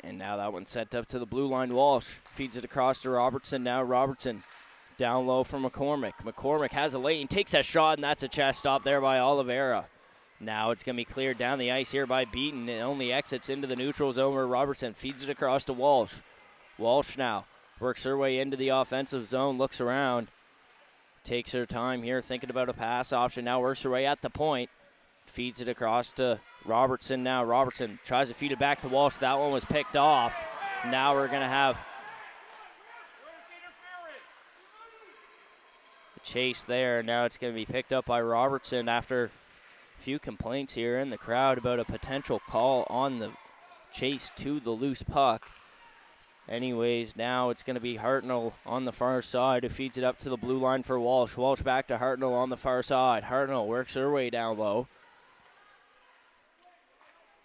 And now that one's sent up to the blue line. Walsh feeds it across to Robertson. Now Robertson down low for McCormick. McCormick has a lane, takes a shot, and that's a chest stop there by Oliveira. Now it's going to be cleared down the ice here by Beaton. It only exits into the neutral zone where Robertson feeds it across to Walsh. Walsh now works her way into the offensive zone, looks around. takes her time here, thinking about a pass option. Now works her way at the point. Feeds it across to Robertson now. Robertson tries to feed it back to Walsh. That one was picked off. Now we're going to have a chase there. Now it's going to be picked up by Robertson after a few complaints here in the crowd about a potential call on the chase to the loose puck. Anyways, now it's going to be Hartnell on the far side who feeds it up to the blue line for Walsh. Walsh back to Hartnell on the far side. Hartnell works her way down low.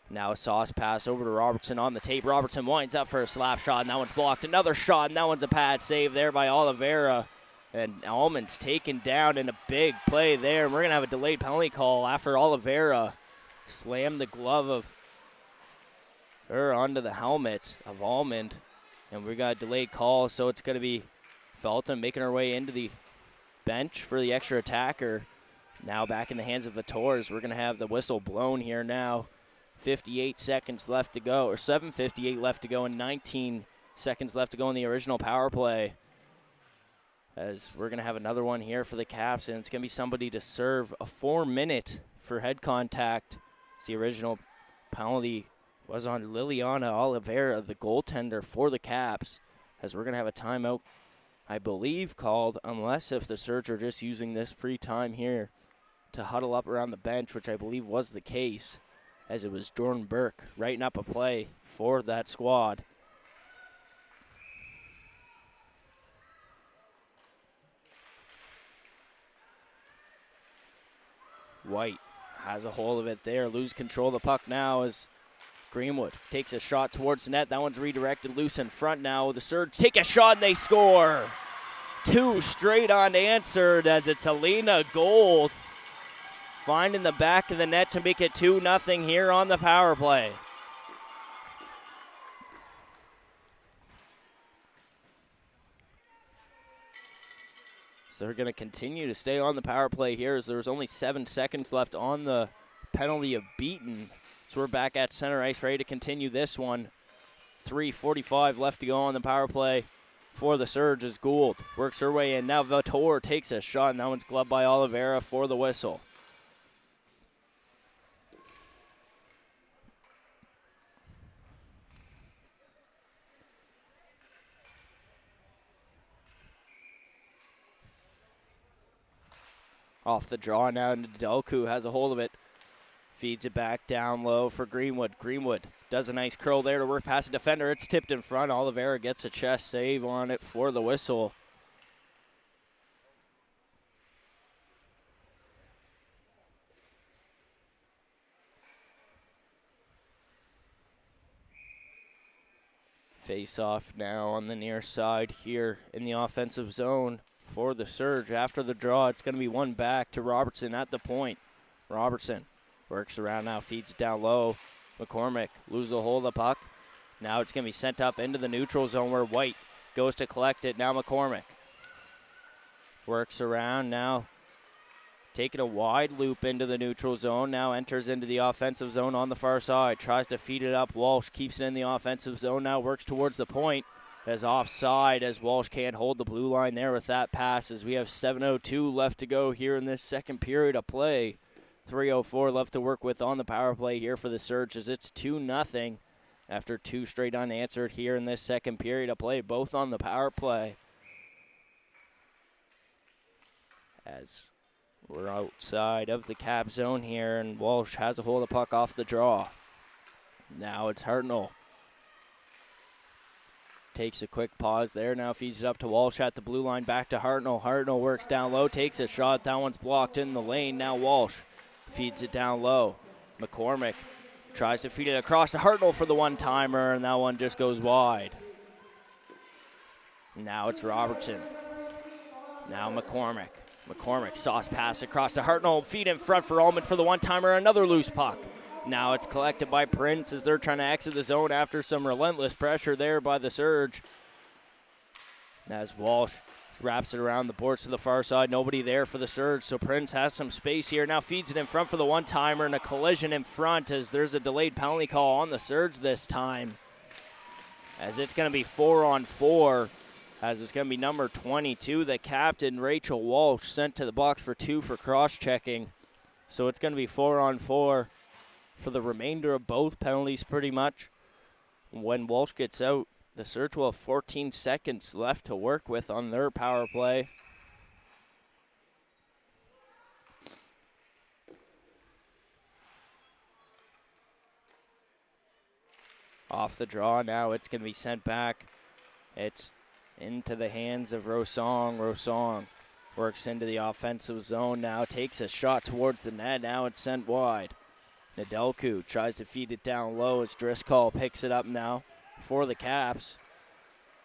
Now a sauce pass over to Robertson on the tape. Robertson winds up for a slap shot, and that one's blocked. Another shot, and that one's a pad save there by Oliveira. And Allman's taken down in a big play there. And we're going to have a delayed penalty call after Oliveira slammed the glove of her onto the helmet of Allman. And we got a delayed call, so it's going to be Felton making her way into the bench for the extra attacker. Now back in the hands of Vitors. We're going to have the whistle blown here now. 58 seconds left to go, or 7:58 left to go, and 19 seconds left to go in the original power play. As we're going to have another one here for the Caps, and it's going to be somebody to serve a 4-minute for head contact. It's the original penalty was on Liliana Oliveira, the goaltender for the Caps, as we're going to have a timeout, I believe, called, unless if the Surge are just using this free time here to huddle up around the bench, which I believe was the case, as it was Jordan Burke writing up a play for that squad. White has a hold of it there, lose control of the puck now as Greenwood takes a shot towards the net. That one's redirected loose in front now. The Surge take a shot and they score. 2 straight unanswered as it's Helena Gold finding the back of the net to make it 2-0 here on the power play. So they're going to continue to stay on the power play here as there's only 7 seconds left on the penalty of beaten. So we're back at center ice, ready to continue this one. 3:45 left to go on the power play for the Surge as Gould works her way in. Now Vitor takes a shot, and that one's gloved by Oliveira for the whistle. Off the draw now, and Delku has a hold of it. Feeds it back down low for Greenwood. Greenwood does a nice curl there to work past the defender. It's tipped in front. Oliveira gets a chest save on it for the whistle. Face off now on the near side here in the offensive zone for the Surge. After the draw, it's going to be one back to Robertson at the point. Robertson works around now, feeds it down low. McCormick loses the hold of the puck. Now it's going to be sent up into the neutral zone where White goes to collect it. Now McCormick works around now, taking a wide loop into the neutral zone. Now enters into the offensive zone on the far side. Tries to feed it up. Walsh keeps it in the offensive zone. Now works towards the point. As offside as Walsh can't hold the blue line there with that pass as we have 7:02 left to go here in this second period of play. 3:04 left to work with on the power play here for the Surge as it's 2-0 after 2 straight unanswered here in this second period of play, both on the power play. As we're outside of the cap zone here, and Walsh has a hold of the puck off the draw. Now it's Hartnell. Takes a quick pause there, now feeds it up to Walsh at the blue line, back to Hartnell. Hartnell works down low, takes a shot. That one's blocked in the lane. Now Walsh feeds it down low. McCormick tries to feed it across to Hartnell for the one-timer, and that one just goes wide. Now it's Robertson. Now McCormick. McCormick sauce pass across to Hartnell. Feed in front for Allman for the one-timer. Another loose puck. Now it's collected by Prince as they're trying to exit the zone after some relentless pressure there by the Surge. As Walsh wraps it around the boards to the far side. Nobody there for the Surge, so Prince has some space here. Now feeds it in front for the one-timer, and a collision in front as there's a delayed penalty call on the Surge this time. As it's going to be 4-on-4 As it's going to be number 22, the captain, Rachel Walsh, sent to the box for 2 for cross-checking. So it's going to be 4-on-4 for the remainder of both penalties pretty much. When Walsh gets out, the Surge will have 14 seconds left to work with on their power play. Off the draw now, it's going to be sent back. It's into the hands of Rosong. Rosong works into the offensive zone now, takes a shot towards the net. Now it's sent wide. Nedelku tries to feed it down low as Driscoll picks it up now for the Caps.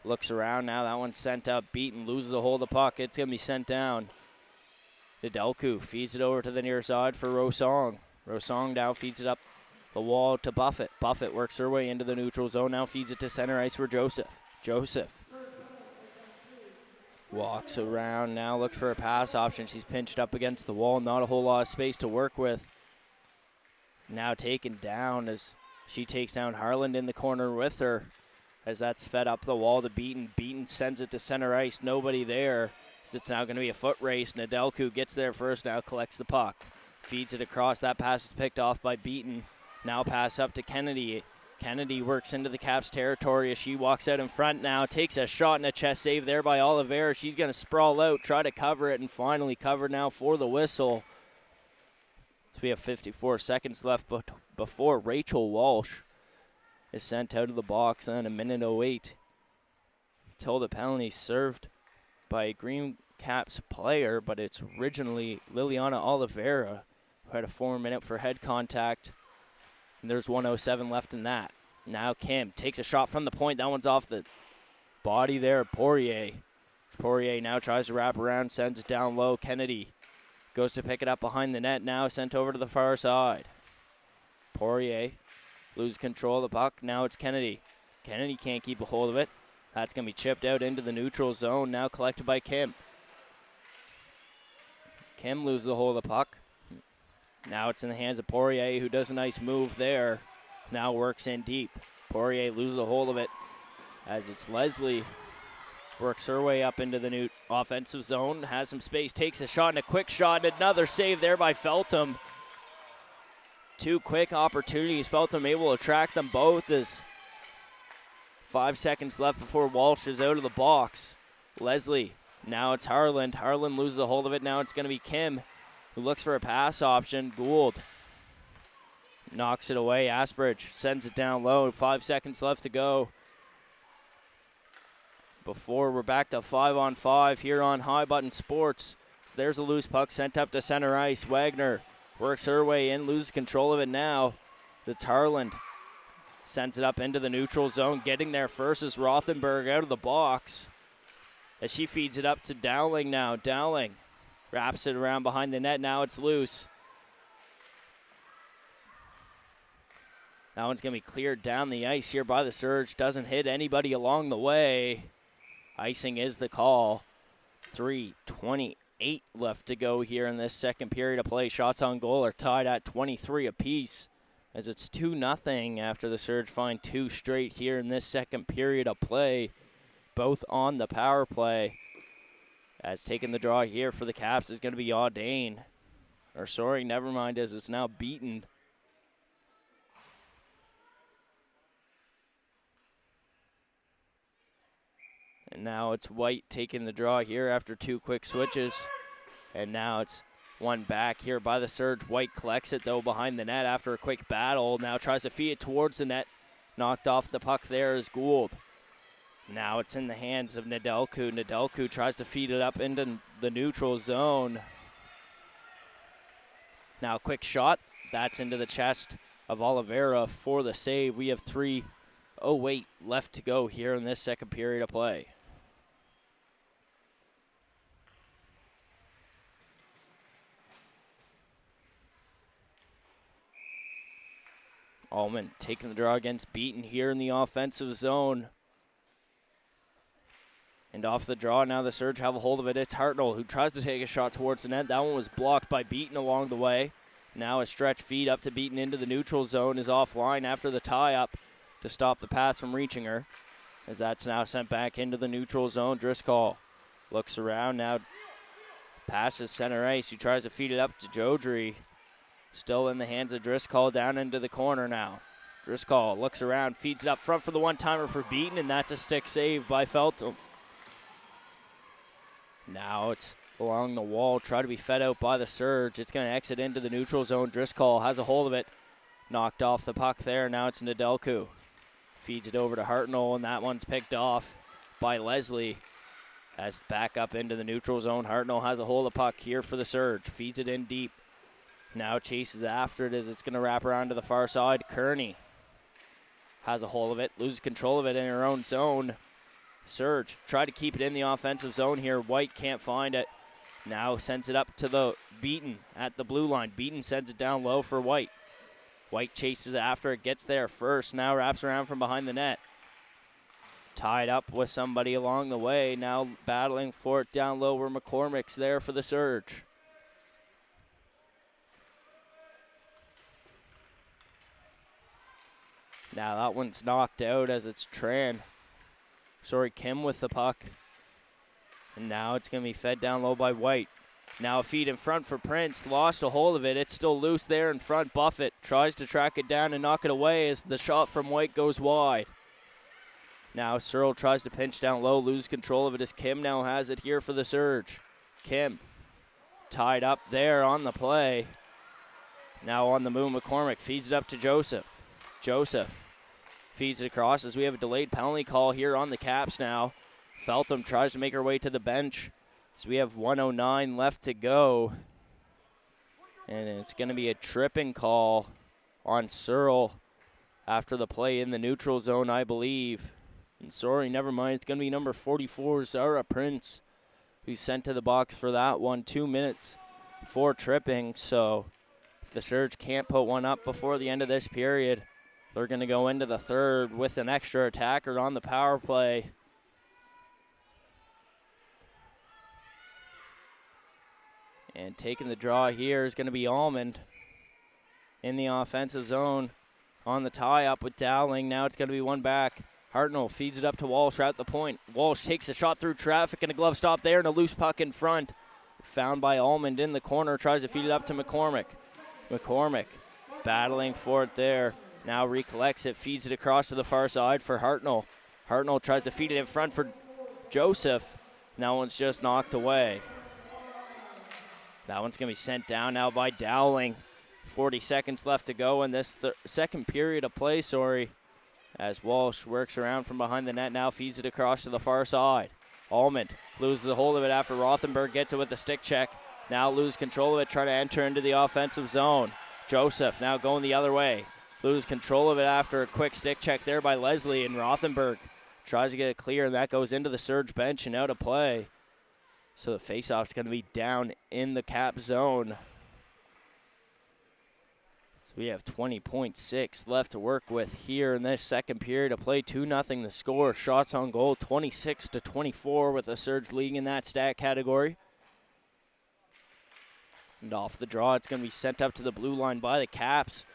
Looks around now, that one's sent up, beaten, loses the hold of the puck. It's going to be sent down. Nedelku feeds it over to the near side for Rosong. Rosong now feeds it up the wall to Buffett. Buffett works her way into the neutral zone, now feeds it to center ice for Joseph. Joseph walks around now, looks for a pass option. She's pinched up against the wall, not a whole lot of space to work with. Now taken down as she takes down Harland in the corner with her, as that's fed up the wall to Beaton. Beaton sends it to center ice, nobody there. So it's now going to be a foot race. Nedelku gets there first, now collects the puck. Feeds it across, that pass is picked off by Beaton. Now pass up to Kennedy. Kennedy works into the Caps territory as she walks out in front now, takes a shot and a chest save there by Oliveira. She's going to sprawl out, try to cover it, and finally covered now for the whistle. So we have 54 seconds left before Rachel Walsh is sent out of the box, and a minute 08 until the penalty served by a Green Caps player, but it's originally Liliana Oliveira who had a 4-minute for head contact. And there's 1:07 left in that. Now Kim takes a shot from the point. That one's off the body there. Poirier. Poirier now tries to wrap around, sends it down low. Kennedy goes to pick it up behind the net. Now sent over to the far side. Poirier loses control of the puck. Now it's Kennedy. Kennedy can't keep a hold of it. That's going to be chipped out into the neutral zone. Now collected by Kim. Kim loses the hold of the puck. Now it's in the hands of Poirier, who does a nice move there. Now works in deep. Poirier loses a hold of it as it's Leslie. Works her way up into the new offensive zone. Has some space, takes a shot and a quick shot. Another save there by Feltham. 2 quick opportunities. Feltham able to track them both as 5 seconds left before Walsh is out of the box. Leslie. Now it's Harland. Harland loses a hold of it. Now it's going to be Kim, who looks for a pass option. Gould knocks it away. Asbridge sends it down low. 5 seconds left to go before we're back to 5-on-5 here on High Button Sports. So there's a loose puck sent up to center ice. Wagner works her way in, loses control of it now. It's Harland. Sends it up into the neutral zone. Getting there first is Rothenberg out of the box as she feeds it up to Dowling now. Dowling wraps it around behind the net. Now it's loose. That one's going to be cleared down the ice here by the Surge. Doesn't hit anybody along the way. Icing is the call. 3:28 left to go here in this second period of play. Shots on goal are tied at 23 apiece as it's 2-0 after the Surge find 2 straight here in this second period of play, both on the power play. As taking the draw here for the Caps is going to be Audane. Or sorry, never mind, as it's now Beaton. And now it's White taking the draw here after 2 quick switches. And now it's one back here by the Surge. White collects it, though, behind the net after a quick battle. Now tries to feed it towards the net. Knocked off the puck there is Gould. Now it's in the hands of Nedelku. Nedelku tries to feed it up into the neutral zone. Now quick shot. That's into the chest of Oliveira for the save. We have 3:08 left to go here in this second period of play. Allman taking the draw against Beaton here in the offensive zone. And off the draw, now the Surge have a hold of it. It's Hartnell who tries to take a shot towards the net. That one was blocked by Beaton along the way. Now a stretch feed up to Beaton into the neutral zone is offline after the tie-up to stop the pass from reaching her. as that's now sent back into the neutral zone. Driscoll looks around now, passes center ice. He tries to feed it up to Jodry. Still in the hands of Driscoll, down into the corner now. Driscoll looks around, feeds it up front for the one-timer for Beaton, and that's a stick save by Feltham. Now it's along the wall, try to be fed out by the Surge. It's going to exit into the neutral zone. Driscoll has a hold of it, knocked off the puck there. Now it's Nedelku. Feeds it over to Hartnell, and that one's picked off by Leslie. As back up into the neutral zone, Hartnell has a hold of the puck here for the Surge. Feeds it in deep. Now chases after it as it's going to wrap around to the far side. Kearney has a hold of it, loses control of it in her own zone. Surge try to keep it in the offensive zone here. White can't find it. Now sends it up to the Beaton at the blue line. Beaton sends it down low for White. White chases after it, gets there first. Now wraps around from behind the net. Tied up with somebody along the way. Now battling for it down low where McCormick's there for the Surge. Now that one's knocked out as it's Kim with the puck. And now it's going to be fed down low by White. Now a feed in front for Prince. Lost a hold of it. It's still loose there in front. Buffett tries to track it down and knock it away as the shot from White goes wide. Now Searle tries to pinch down low, lose control of it as Kim now has it here for the Surge. Kim tied up there on the play. Now on the move, McCormick feeds it up to Joseph. Joseph feeds it across as we have a delayed penalty call here on the Caps now. Feltham tries to make her way to the bench. So we have 1:09 left to go. And it's going to be a tripping call on Searle after the play in the neutral zone, I believe. And sorry, never mind. It's going to be number 44, Zara Prince, who's sent to the box for that one. 2 minutes for tripping. So if the Surge can't put one up before the end of this period, they're going to go into the third with an extra attacker on the power play. And taking the draw here is going to be Almond in the offensive zone on the tie-up with Dowling. Now it's going to be one back. Hartnell feeds it up to Walsh at the point. Walsh takes a shot through traffic and a glove stop there and a loose puck in front. Found by Almond in the corner, tries to feed it up to McCormick. McCormick battling for it there. Now recollects it, feeds it across to the far side for Hartnell. Hartnell tries to feed it in front for Joseph. That one's just knocked away. That one's going to be sent down now by Dowling. 40 seconds left to go in this second period of play, as Walsh works around from behind the net now, feeds it across to the far side. Almond loses a hold of it after Rothenberg gets it with the stick check. Now lose control of it, trying to enter into the offensive zone. Joseph now going the other way. Lose control of it after a quick stick check there by Leslie, and Rothenberg tries to get it clear, and that goes into the Surge bench and out of play. So the faceoff's going to be down in the Cap zone. So we have 20.6 left to work with here in this second period of play. 2-0 the score. Shots on goal 26-24 with the Surge leading in that stat category. And off the draw, it's going to be sent up to the blue line by the Caps.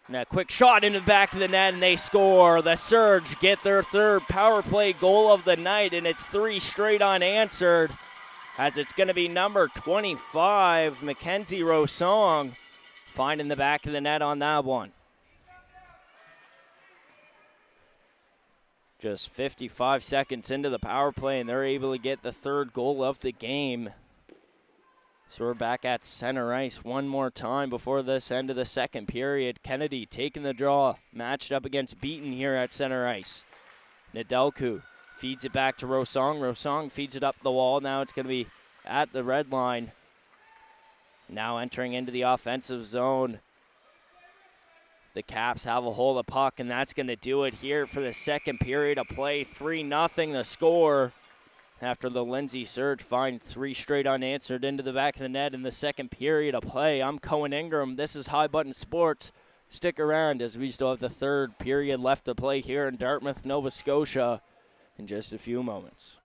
And a quick shot into the back of the net, and they score. The Surge get their third power play goal of the night, and it's 3 straight unanswered, as it's going to be number 25, Mackenzie Rosong, finding the back of the net on that one. Just 55 seconds into the power play, and they're able to get the third goal of the game. So we're back at center ice one more time before this end of the second period. Kennedy taking the draw, matched up against Beaton here at center ice. Nedelku feeds it back to Rosong. Rosong feeds it up the wall. Now it's going to be at the red line. Now entering into the offensive zone. The Caps have a hold of puck, and that's going to do it here for the second period of play. 3-0 the score. After the Lindsay Surge find 3 straight unanswered into the back of the net in the second period of play. I'm Cohen Ingram. This is High Button Sports. Stick around as we still have the third period left to play here in Dartmouth, Nova Scotia in just a few moments.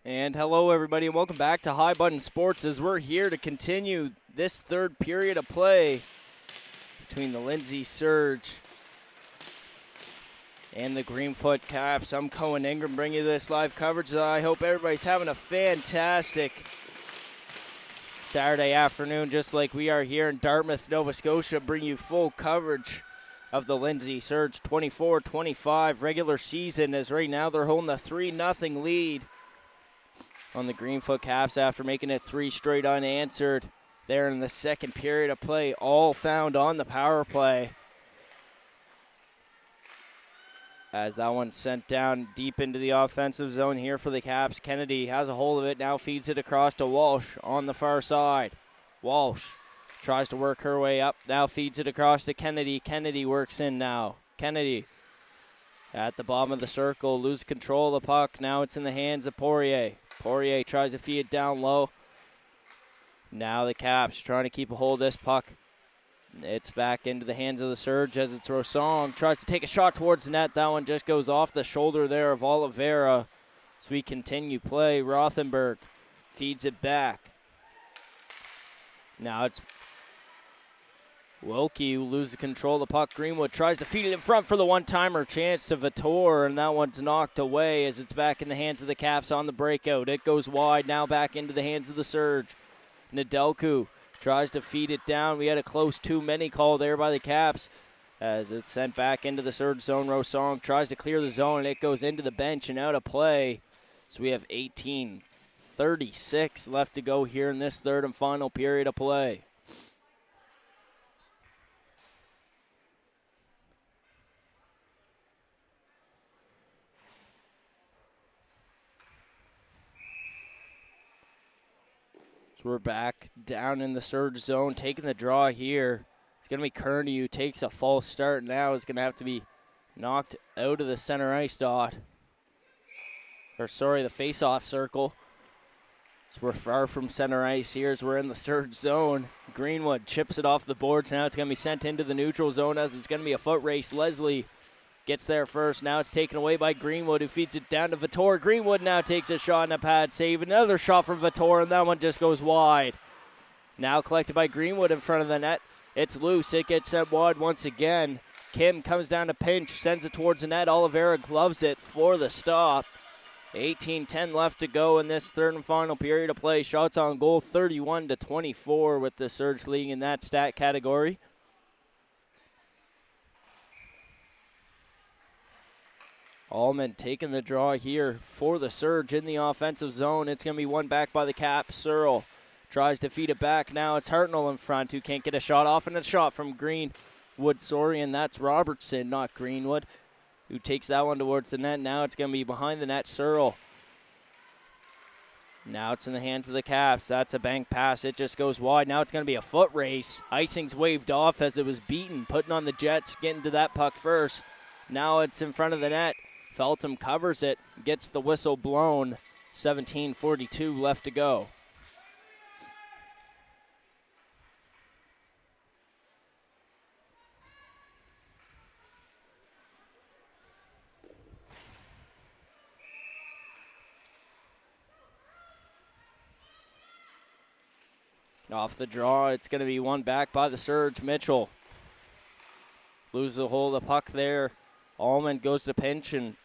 And hello, everybody, and welcome back to High Button Sports as we're here to continue this third period of play between the Lindsay Surge and the Greenfoot Caps. I'm Cohen Ingram bringing you this live coverage. I hope everybody's having a fantastic Saturday afternoon, just like we are here in Dartmouth, Nova Scotia, bring you full coverage of the Lindsay Surge 24-25 regular season, as right now they're holding a 3-0 lead on the Greenfoot Caps after making it 3 straight unanswered there in the second period of play, all found on the power play. As that one sent down deep into the offensive zone here for the Caps. Kennedy has a hold of it, now feeds it across to Walsh on the far side. Walsh tries to work her way up, now feeds it across to Kennedy. Kennedy works in now. Kennedy at the bottom of the circle, lose control of the puck. Now it's in the hands of Poirier. Poirier tries to feed it down low. Now the Caps trying to keep a hold of this puck. It's back into the hands of the Surge as it's Rosong. Tries to take a shot towards the net. That one just goes off the shoulder there of Oliveira. So we continue play. Rothenberg feeds it back. Now it's Wilkie who loses control of the puck. Greenwood tries to feed it in front for the one-timer. Chance to Vitor, and that one's knocked away as it's back in the hands of the Caps on the breakout. It goes wide, now back into the hands of the Surge. Nedelku tries to feed it down. We had a close too-many call there by the Caps as it's sent back into the Surge zone. Rosong tries to clear the zone, and it goes into the bench and out of play. So we have 18:36 left to go here in this third and final period of play. We're back down in the Surge zone, taking the draw here. It's going to be Kearney who takes a false start now. Is going to have to be knocked out of the center ice dot. The face-off circle. So we're far from center ice here as we're in the Surge zone. Greenwood chips it off the boards. Now it's going to be sent into the neutral zone as it's going to be a foot race. Leslie gets there first. Now it's taken away by Greenwood, who feeds it down to Vitor. Greenwood now takes a shot and a pad save. Another shot from Vitor, and that one just goes wide. Now collected by Greenwood in front of the net. It's loose. It gets sent wide once again. Kim comes down to pinch, sends it towards the net. Oliveira gloves it for the stop. 18:10 left to go in this third and final period of play. Shots on goal 31-24 with the Surge leading in that stat category. Allman taking the draw here for the Surge in the offensive zone. It's going to be won back by the Cap. Searle tries to feed it back. Now it's Hartnell in front who can't get a shot off, and a shot from Greenwood. Sorry, and that's Robertson, not Greenwood, who takes that one towards the net. Now it's going to be behind the net. Searle. Now it's in the hands of the Caps. That's a bank pass. It just goes wide. Now it's going to be a foot race. Icing's waved off as it was beaten. Putting on the Jets, getting to that puck first. Now it's in front of the net. Feltham covers it, gets the whistle blown. 17:42 left to go. Off the draw, it's going to be won back by the Surge. Mitchell loses the hold of the puck there. Allman goes to pinch and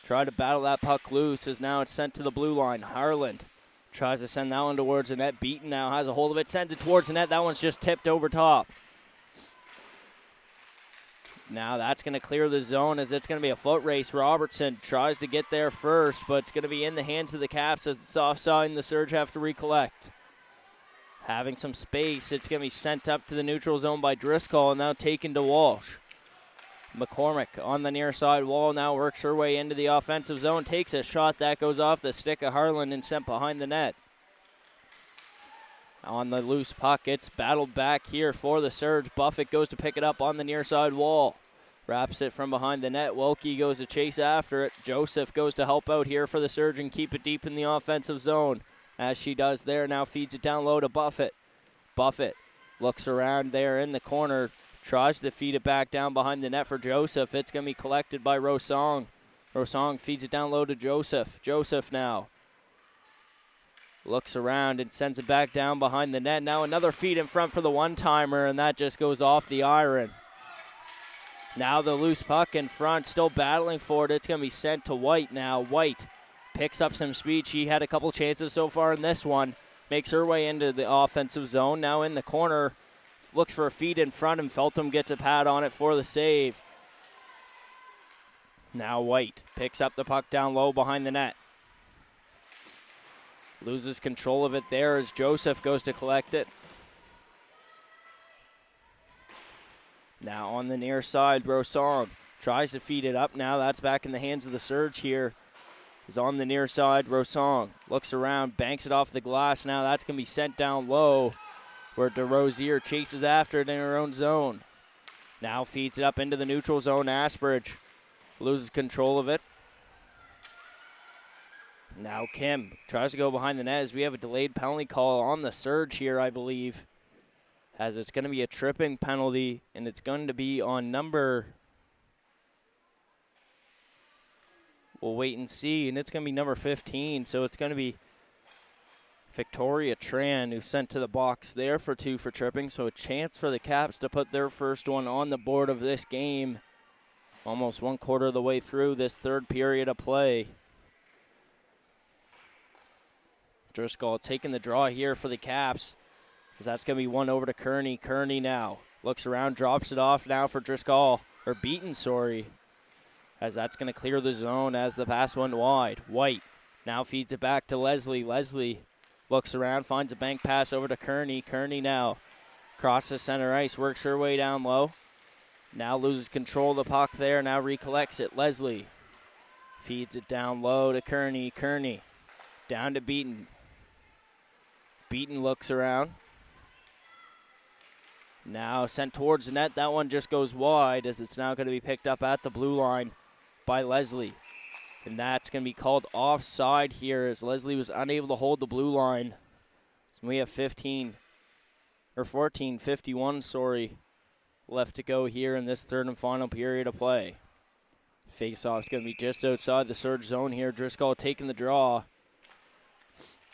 try to battle that puck loose as now it's sent to the blue line. Harland tries to send that one towards the net. Beaton now has a hold of it, sends it towards the net. That one's just tipped over top. Now that's going to clear the zone as it's going to be a foot race. Robertson tries to get there first, but it's going to be in the hands of the Caps as it's offside and the Surge have to recollect. Having some space, it's going to be sent up to the neutral zone by Driscoll and now taken to Walsh. McCormick on the near side wall now works her way into the offensive zone, takes a shot that goes off the stick of Harlan and sent behind the net. On the loose puck, it's battled back here for the Surge. Buffett goes to pick it up on the near side wall. Wraps it from behind the net. Wilkie goes to chase after it. Joseph goes to help out here for the Surge and keep it deep in the offensive zone. As she does there, now feeds it down low to Buffett. Buffett looks around there in the corner. Tries to feed it back down behind the net for Joseph. It's going to be collected by Rosong. Rosong feeds it down low to Joseph. Joseph now Looks around and sends it back down behind the net. Now another feed in front for the one-timer, and that just goes off the iron. Now the loose puck in front, still battling for it. It's going to be sent to White now. White picks up some speed. She had a couple chances so far in this one. Makes her way into the offensive zone. Now in the corner, looks for a feed in front, and Feltham gets a pad on it for the save. Now White picks up the puck down low behind the net. Loses control of it there as Joseph goes to collect it. Now on the near side, Brosong tries to feed it up now. That's back in the hands of the Surge here. Is on the near side, Brosong looks around, banks it off the glass. Now that's going to be sent down low where DeRosier chases after it in her own zone. Now feeds it up into the neutral zone. Asbridge loses control of it. Now Kim tries to go behind the net as we have a delayed penalty call on the Surge here, I believe. As it's going to be a tripping penalty, and it's going to be on number... We'll wait and see, and it's going to be number 15, so it's going to be Victoria Tran who's sent to the box there for 2 for tripping, so a chance for the Caps to put their first one on the board of this game. Almost 1/4 of the way through this third period of play. Driscoll taking the draw here for the Caps, because that's going to be one over to Kearney. Kearney now looks around, drops it off now for Driscoll, or Beaton, sorry, as that's going to clear the zone as the pass went wide. White now feeds it back to Leslie. Leslie looks around, finds a bank pass over to Kearney. Kearney now crosses center ice, works her way down low. Now loses control of the puck there, now recollects it. Leslie feeds it down low to Kearney. Kearney down to Beaton. Beaton looks around. Now sent towards the net. That one just goes wide as it's now going to be picked up at the blue line by Leslie. And that's going to be called offside here as Leslie was unable to hold the blue line. So we have 14:51, left to go here in this third and final period of play. Face-off's going to be just outside the Surge zone here. Driscoll taking the draw.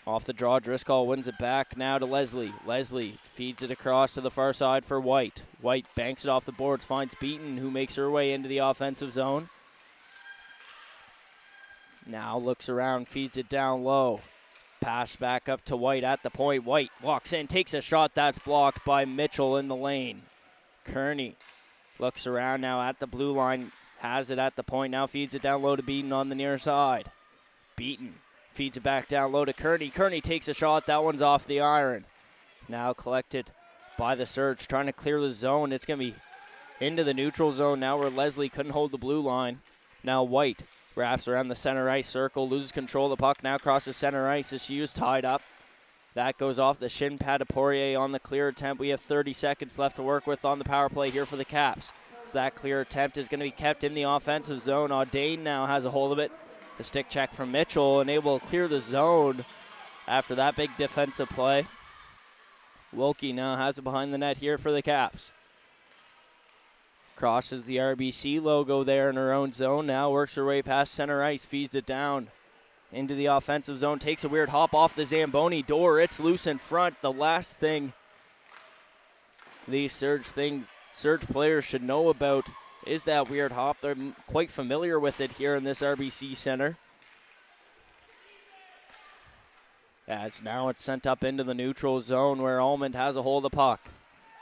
Off the draw, Driscoll wins it back now to Leslie. Leslie feeds it across to the far side for White. White banks it off the boards, finds Beaton, who makes her way into the offensive zone. Now looks around, feeds it down low. Pass back up to White at the point. White walks in, takes a shot. That's blocked by Mitchell in the lane. Kearney looks around now at the blue line, has it at the point. Now feeds it down low to Beaton on the near side. Beaton feeds it back down low to Kearney. Kearney takes a shot. That one's off the iron. Now collected by the Surge, trying to clear the zone. It's going to be into the neutral zone now where Leslie couldn't hold the blue line. Now White wraps around the center ice circle, loses control of the puck, now crosses center ice as she was tied up. That goes off the shin pad of Poirier on the clear attempt. We have 30 seconds left to work with on the power play here for the Caps. So that clear attempt is going to be kept in the offensive zone. Audain now has a hold of it. The stick check from Mitchell and able to clear the zone after that big defensive play. Wilkie now has it behind the net here for the Caps. Crosses the RBC logo there in her own zone. Now works her way past center ice, feeds it down into the offensive zone. Takes a weird hop off the Zamboni door. It's loose in front. The last thing these Surge players should know about is that weird hop. They're quite familiar with it here in this RBC Center. As now it's sent up into the neutral zone where Almond has a hold of the puck.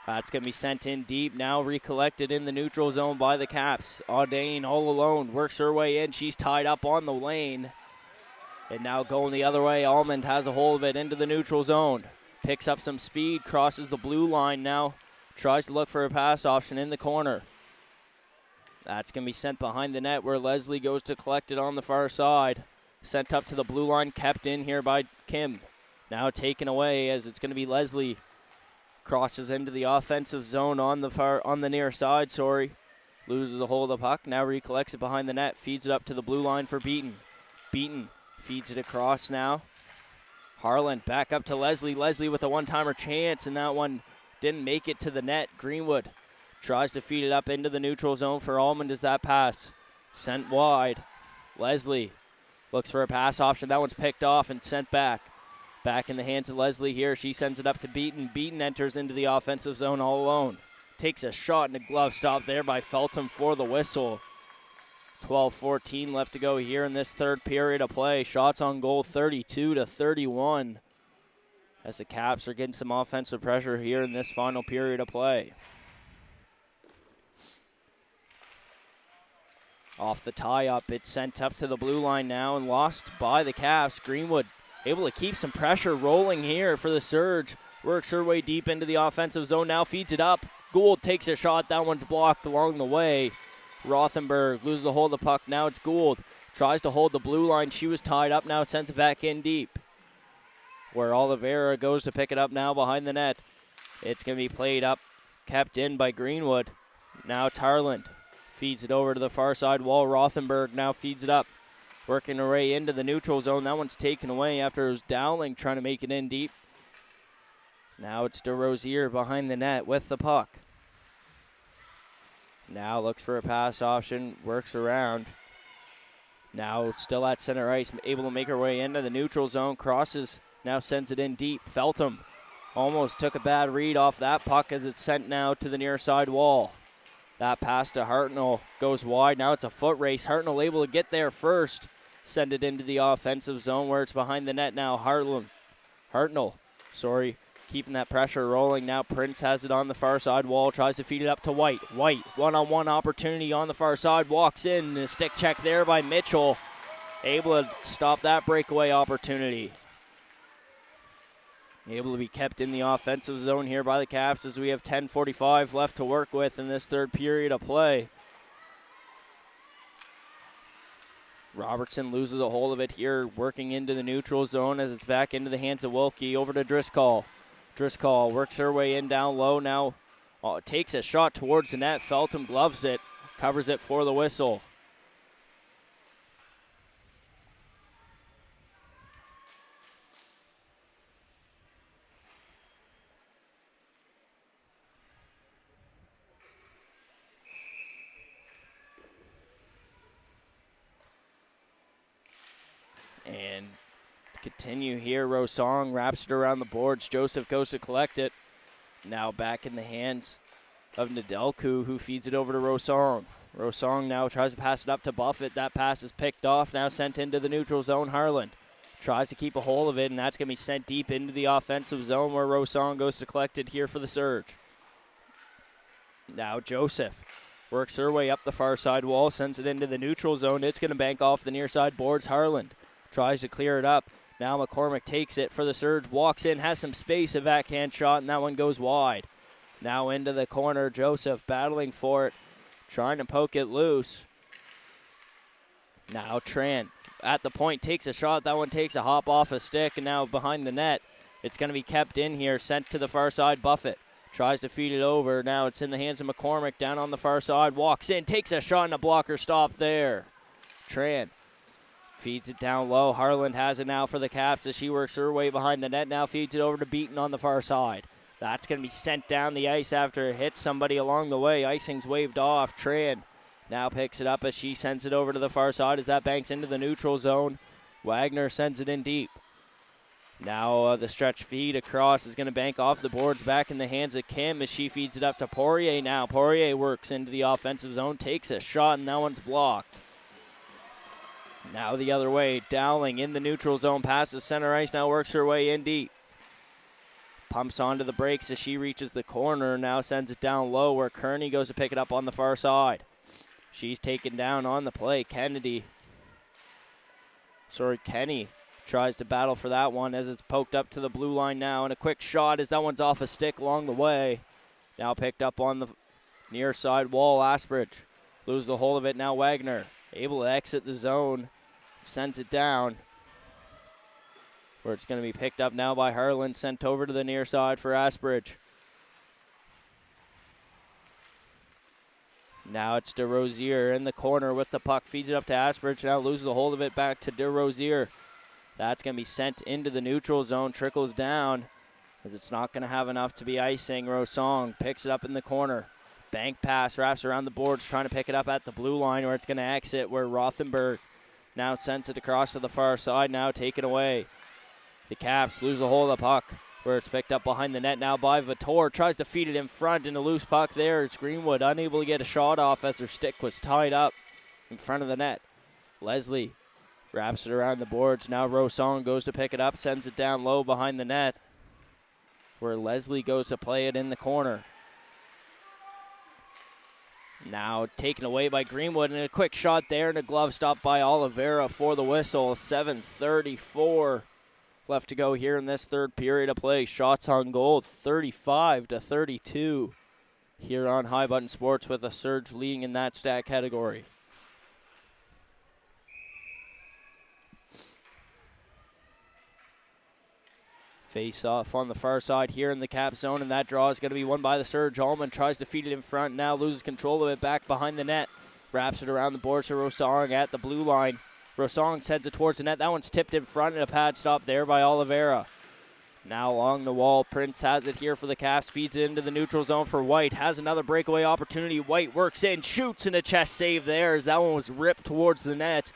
That's going to be sent in deep, now recollected in the neutral zone by the Caps. Audain all alone, works her way in. She's tied up on the lane. And now going the other way, Almond has a hold of it into the neutral zone. Picks up some speed, crosses the blue line now. Tries to look for a pass option in the corner. That's going to be sent behind the net where Leslie goes to collect it on the far side. Sent up to the blue line, kept in here by Kim. Now taken away as it's going to be Leslie. Crosses into the offensive zone on the near side, Loses a hold of the puck, now recollects it behind the net, feeds it up to the blue line for Beaton. Beaton feeds it across now. Harlan back up to Leslie. Leslie with a one-timer chance, and that one didn't make it to the net. Greenwood tries to feed it up into the neutral zone for Almond as that pass sent wide. Leslie looks for a pass option. That one's picked off and sent back. Back in the hands of Leslie here. She sends it up to Beaton. Beaton enters into the offensive zone all alone. Takes a shot and a glove stop there by Feltham for the whistle. 12-14 left to go here in this third period of play. Shots on goal 32-31. As the Caps are getting some offensive pressure here in this final period of play. Off the tie-up, it's sent up to the blue line now and lost by the Caps. Greenwood able to keep some pressure rolling here for the Surge. Works her way deep into the offensive zone, now feeds it up. Gould takes a shot, that one's blocked along the way. Rothenberg loses the hold of the puck, now it's Gould. Tries to hold the blue line, she was tied up, now sends it back in deep. Where Oliveira goes to pick it up now behind the net. It's going to be played up, kept in by Greenwood. Now it's Harland. Feeds it over to the far side wall. Rothenberg now feeds it up. Working her way into the neutral zone. That one's taken away after it was Dowling trying to make it in deep. Now it's DeRosier behind the net with the puck. Now looks for a pass option. Works around. Now still at center ice. Able to make her way into the neutral zone. Crosses. Now sends it in deep. Feltham almost took a bad read off that puck as it's sent now to the near side wall. That pass to Hartnell goes wide. Now it's a foot race. Hartnell able to get there first. Send it into the offensive zone where it's behind the net now. Hartnell, keeping that pressure rolling. Now Prince has it on the far side wall. Tries to feed it up to White. White, one-on-one opportunity on the far side. Walks in. A stick check there by Mitchell. Able to stop that breakaway opportunity. Able to be kept in the offensive zone here by the Caps as we have 10:45 left to work with in this third period of play. Robertson loses a hold of it here, working into the neutral zone as it's back into the hands of Wilkie. Over to Driscoll. Driscoll works her way in down low now. Takes a shot towards the net. Feltham gloves it, covers it for the whistle. And continue here. Rosong wraps it around the boards. Joseph goes to collect it. Now back in the hands of Nedelku, who feeds it over to Rosong. Rosong now tries to pass it up to Buffett. That pass is picked off, now sent into the neutral zone. Harland tries to keep a hold of it, and that's going to be sent deep into the offensive zone where Rosong goes to collect it here for the Surge. Now Joseph works her way up the far side wall, sends it into the neutral zone. It's going to bank off the near side boards. Harland tries to clear it up. Now McCormick takes it for the Surge, walks in, has some space, a backhand shot, and that one goes wide. Now into the corner, Joseph battling for it, trying to poke it loose. Now Tran at the point takes a shot. That one takes a hop off a stick, and now behind the net. It's going to be kept in here, sent to the far side. Buffett tries to feed it over. Now it's in the hands of McCormick down on the far side. Walks in, takes a shot, and a blocker stop there. Tran feeds it down low. Harland has it now for the Caps as she works her way behind the net. Now feeds it over to Beaton on the far side. That's going to be sent down the ice after it hits somebody along the way. Icing's waved off. Tran now picks it up as she sends it over to the far side as that banks into the neutral zone. Wagner sends it in deep. Now the stretch feed across is going to bank off the boards back in the hands of Kim as she feeds it up to Poirier now. Poirier works into the offensive zone, takes a shot, and that one's blocked. Now the other way, Dowling in the neutral zone, passes center ice, now works her way in deep. Pumps onto the brakes as she reaches the corner, now sends it down low where Kearney goes to pick it up on the far side. She's taken down on the play. Kenny tries to battle for that one as it's poked up to the blue line now, and a quick shot as that one's off a stick along the way. Now picked up on the near side wall, Asbridge. Lose the hold of it, now Wagner able to exit the zone. Sends it down where it's going to be picked up now by Harlan, sent over to the near side for Asbridge. Now it's DeRosier in the corner with the puck, feeds it up to Asbridge, now loses the hold of it back to DeRosier. That's going to be sent into the neutral zone, trickles down as it's not going to have enough to be icing. Rosong picks it up in the corner. Bank pass, wraps around the boards, trying to pick it up at the blue line where it's going to exit, where Rothenberg now sends it across to the far side, now taken away. The Caps lose a hold of the puck, where it's picked up behind the net now by Vitor. Tries to feed it in front, and a loose puck there. It's Greenwood unable to get a shot off as her stick was tied up in front of the net. Leslie wraps it around the boards. Now Rosong goes to pick it up, sends it down low behind the net, where Leslie goes to play it in the corner. Now taken away by Greenwood, and a quick shot there, and a glove stop by Oliveira for the whistle. 7:34 left to go here in this third period of play. Shots on goal, 35-32 here on High Button Sports, with a Surge leading in that stat category. Face off on the far side here in the Cap zone, and that draw is going to be won by the Surge. Allman tries to feed it in front, now loses control of it back behind the net. Wraps it around the boards to Rosong at the blue line. Rosong sends it towards the net. That one's tipped in front, and a pad stop there by Oliveira. Now along the wall, Prince has it here for the Caps, feeds it into the neutral zone for White. Has another breakaway opportunity. White works in, shoots, and a chest save there as that one was ripped towards the net.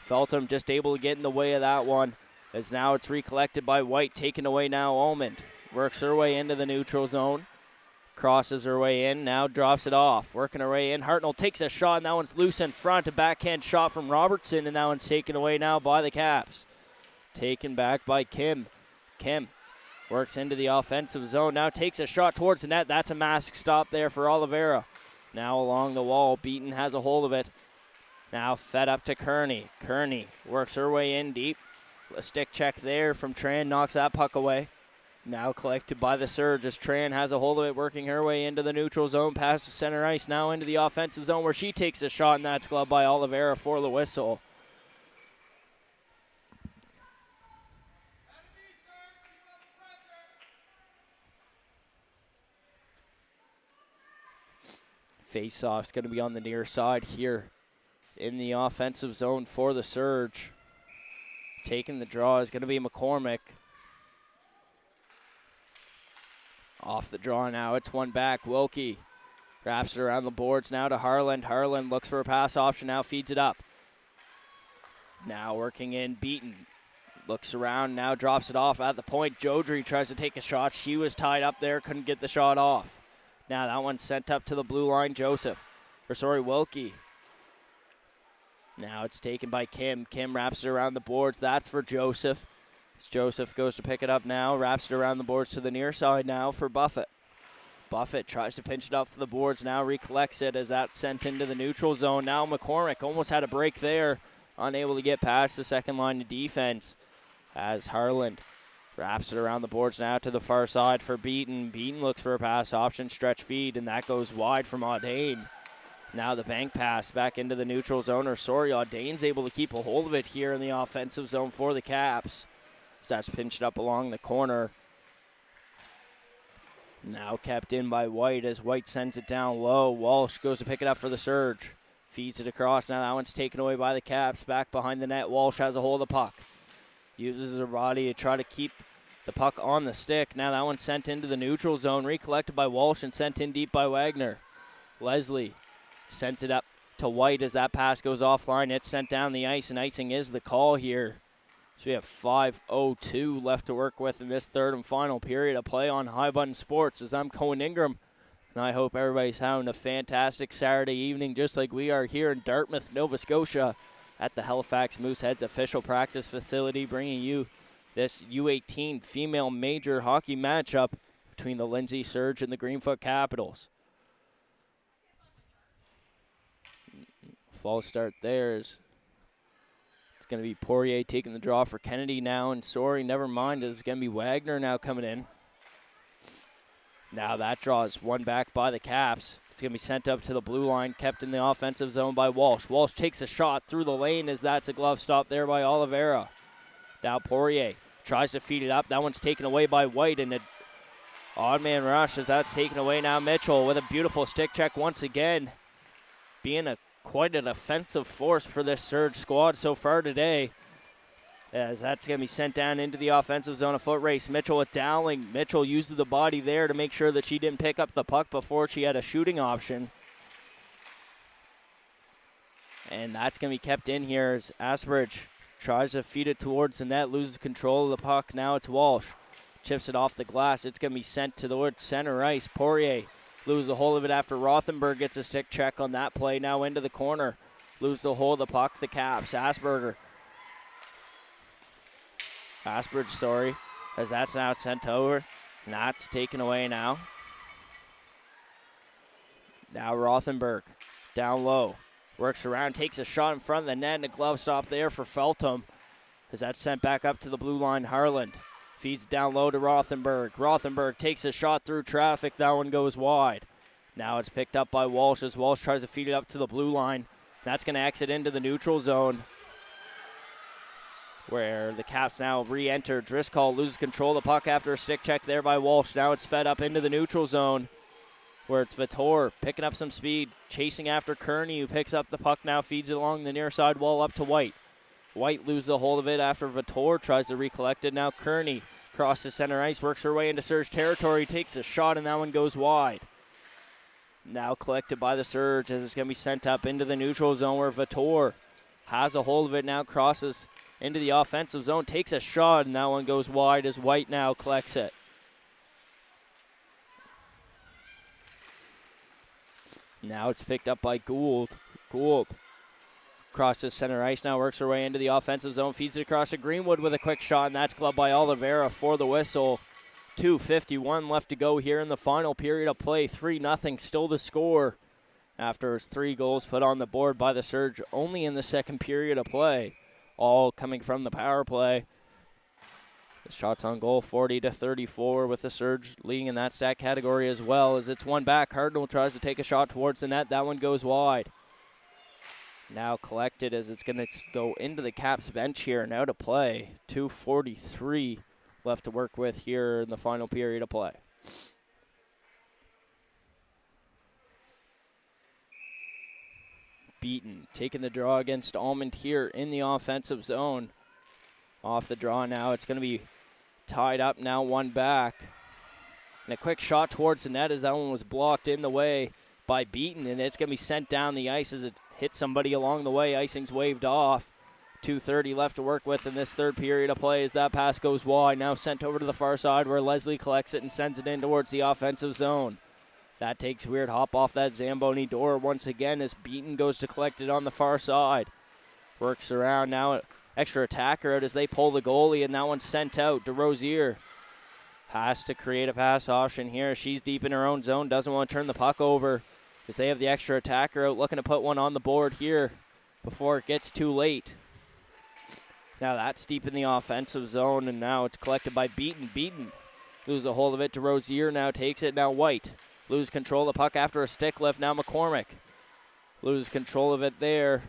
Feltham just able to get in the way of that one, as now it's recollected by White, taken away now Almond. Works her way into the neutral zone. Crosses her way in, now drops it off. Working her way in, Hartnell takes a shot, and that one's loose in front. A backhand shot from Robertson, and that one's taken away now by the Caps. Taken back by Kim. Kim works into the offensive zone, now takes a shot towards the net. That's a mask stop there for Oliveira. Now along the wall, Beaton has a hold of it. Now fed up to Kearney. Kearney works her way in deep. A stick check there from Tran, knocks that puck away. Now collected by the Surge as Tran has a hold of it, working her way into the neutral zone, past the center ice, now into the offensive zone where she takes a shot, and that's gloved by Oliveira for the whistle. Face-off's going to be on the near side here in the offensive zone for the Surge. Taking the draw is going to be McCormick. Off the draw now, it's one back. Wilkie wraps it around the boards now to Harland. Harland looks for a pass option, now feeds it up. Now working in, Beaton. Looks around, now drops it off at the point. Jodry tries to take a shot. She was tied up there, couldn't get the shot off. Now that one's sent up to the blue line, Wilkie. Now it's taken by Kim. Kim wraps it around the boards. That's for Joseph. As Joseph goes to pick it up now, wraps it around the boards to the near side now for Buffett. Buffett tries to pinch it up for the boards, now recollects it as that's sent into the neutral zone. Now McCormick almost had a break there, unable to get past the second line of defense, as Harland wraps it around the boards now to the far side for Beaton. Beaton looks for a pass option, stretch feed, and that goes wide from Audain. Now the bank pass back into the neutral zone. Audain's able to keep a hold of it here in the offensive zone for the Caps. So that's pinched up along the corner. Now kept in by White as White sends it down low. Walsh goes to pick it up for the Surge. Feeds it across. Now that one's taken away by the Caps. Back behind the net. Walsh has a hold of the puck. Uses her body to try to keep the puck on the stick. Now that one's sent into the neutral zone. Recollected by Walsh and sent in deep by Wagner. Leslie sends it up to White as that pass goes offline. It's sent down the ice, and icing is the call here. So we have 5:02 left to work with in this third and final period of play on High Button Sports. As I'm Cohen Ingram, and I hope everybody's having a fantastic Saturday evening just like we are here in Dartmouth, Nova Scotia at the Halifax Mooseheads official practice facility, bringing you this U18 female major hockey matchup between the Lindsay Surge and the Greenfoot Capitals. False start there. It's going to be Poirier taking the draw for Kennedy now, and sorry, never mind. It's going to be Wagner now coming in. Now that draw is won back by the Caps. It's going to be sent up to the blue line, kept in the offensive zone by Walsh. Walsh takes a shot through the lane as that's a glove stop there by Oliveira. Now Poirier tries to feed it up. That one's taken away by White, and an odd man rush as that's taken away now. Mitchell with a beautiful stick check once again, being quite an offensive force for this Surge squad so far today, as that's going to be sent down into the offensive zone. A foot race. Mitchell with Dowling. Mitchell uses the body there to make sure that she didn't pick up the puck before she had a shooting option. And that's going to be kept in here as Asbridge tries to feed it towards the net, loses control of the puck. Now it's Walsh. Chips it off the glass. It's going to be sent towards center ice. Poirier loses the hold of it after Rothenberg gets a stick check on that play. Now into the corner. Lose the hold of the puck. The Caps. Asperger, as that's now sent over. And that's taken away now. Now Rothenberg down low. Works around, takes a shot in front of the net, and a glove stop there for Feltham. As that's sent back up to the blue line, Harland. Feeds down low to Rothenberg. Rothenberg takes a shot through traffic. That one goes wide. Now it's picked up by Walsh as Walsh tries to feed it up to the blue line. That's going to exit into the neutral zone, where the Caps now re-enter. Driscoll loses control of the puck after a stick check there by Walsh. Now it's fed up into the neutral zone, where it's Vitor picking up some speed, chasing after Kearney, who picks up the puck now, feeds it along the near side wall up to White. White loses a hold of it after Vitor tries to recollect it. Now Kearney crosses center ice, works her way into Surge territory, takes a shot, and that one goes wide. Now collected by the Surge as it's going to be sent up into the neutral zone, where Vitor has a hold of it, now crosses into the offensive zone, takes a shot, and that one goes wide as White now collects it. Now it's picked up by Gould. Gould crosses center ice, now works her way into the offensive zone, feeds it across to Greenwood with a quick shot, and that's gloved by Oliveira for the whistle. 2:51 left to go here in the final period of play. 3-0 still to score after his 3 goals put on the board by the Surge only in the second period of play, all coming from the power play. The shots on goal 40-34, with the Surge leading in that stat category as well. As it's one back, Cardinal tries to take a shot towards the net. That one goes wide. Now collected as it's going to go into the Caps bench here. Now to play. 2:43 left to work with here in the final period of play. Beaton taking the draw against Almond here in the offensive zone. Off the draw now. It's going to be tied up now, one back. And a quick shot towards the net as that one was blocked in the way by Beaton, and it's going to be sent down the ice as it hit somebody along the way. Icing's waved off. 2:30 left to work with in this third period of play as that pass goes wide. Now sent over to the far side, where Leslie collects it and sends it in towards the offensive zone. That takes weird hop off that Zamboni door once again as Beaton goes to collect it on the far side. Works around now. Extra attacker out as they pull the goalie, and that one's sent out. DeRosier has to create a pass option here. She's deep in her own zone, doesn't want to turn the puck over as they have the extra attacker out, looking to put one on the board here before it gets too late. Now that's deep in the offensive zone, and now it's collected by Beaton. Beaton loses a hold of it. DeRosier now takes it. Now White loses control of the puck after a stick lift. Now McCormick loses control of it there.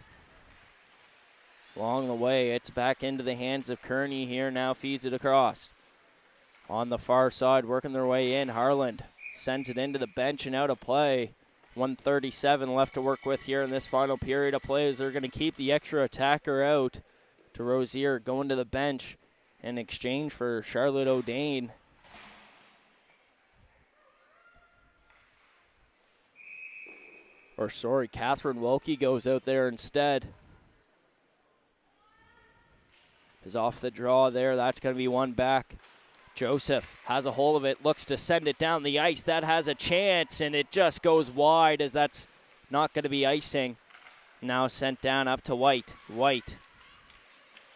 Along the way, it's back into the hands of Kearney here. Now feeds it across. On the far side, working their way in. Harland sends it into the bench and out of play. 1:37 left to work with here in this final period of play as they're going to keep the extra attacker out. DeRosier going to the bench in exchange for Charlotte O'Dane. Catherine Wilkie goes out there instead. Is off the draw there. That's going to be one back. Joseph has a hold of it, looks to send it down the ice. That has a chance, and it just goes wide as that's not going to be icing. Now sent down up to White. White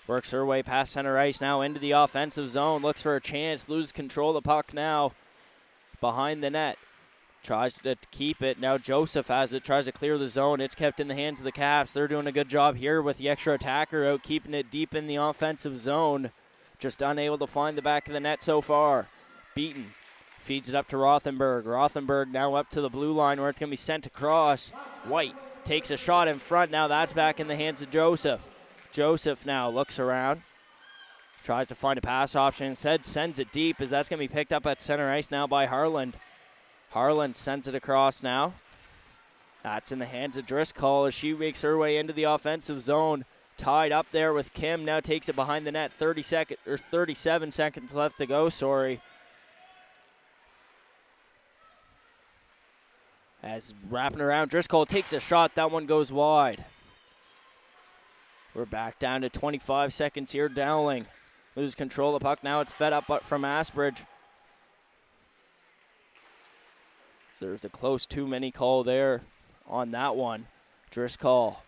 works her way past center ice, now into the offensive zone. Looks for a chance, loses control of the puck now behind the net. Tries to keep it. Now Joseph has it, tries to clear the zone. It's kept in the hands of the Caps. They're doing a good job here with the extra attacker out, keeping it deep in the offensive zone. Just unable to find the back of the net so far. Beaton feeds it up to Rothenberg. Rothenberg now up to the blue line where it's going to be sent across. White takes a shot in front. Now that's back in the hands of Joseph. Joseph now looks around. Tries to find a pass option. Instead sends it deep as that's going to be picked up at center ice now by Harland. Harland sends it across now. That's in the hands of Driscoll as she makes her way into the offensive zone. Tied up there with Kim. Now takes it behind the net. 37 seconds left to go, As wrapping around, Driscoll takes a shot. That one goes wide. We're back down to 25 seconds here. Dowling loses control of the puck. Now it's fed up from Asbridge. There's a close too many call there on that one. Driscoll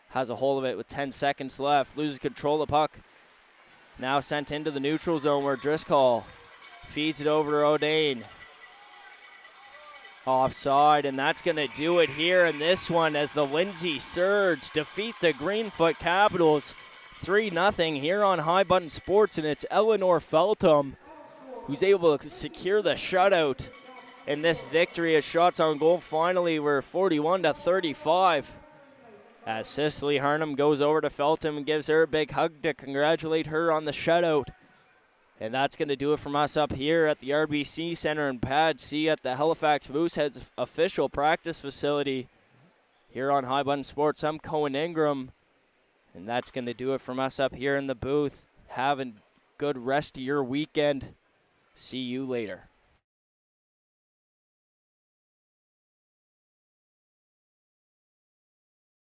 has a hold of it with 10 seconds left. Loses control of the puck. Now sent into the neutral zone where Driscoll feeds it over to O'Dane. Offside, and that's going to do it here in this one as the Lindsay Surge defeat the Greenfoot Capitals 3-0 here on High Button Sports, and it's Eleanor Feltham who's able to secure the shutout in this victory as shots on goal finally were 41-35. As Cicely Harnham goes over to Feltham and gives her a big hug to congratulate her on the shutout. And that's going to do it from us up here at the RBC Center in Pad C at the Halifax Mooseheads official practice facility here on High Button Sports. I'm Cohen Ingram, and that's going to do it from us up here in the booth. Have a good rest of your weekend. See you later.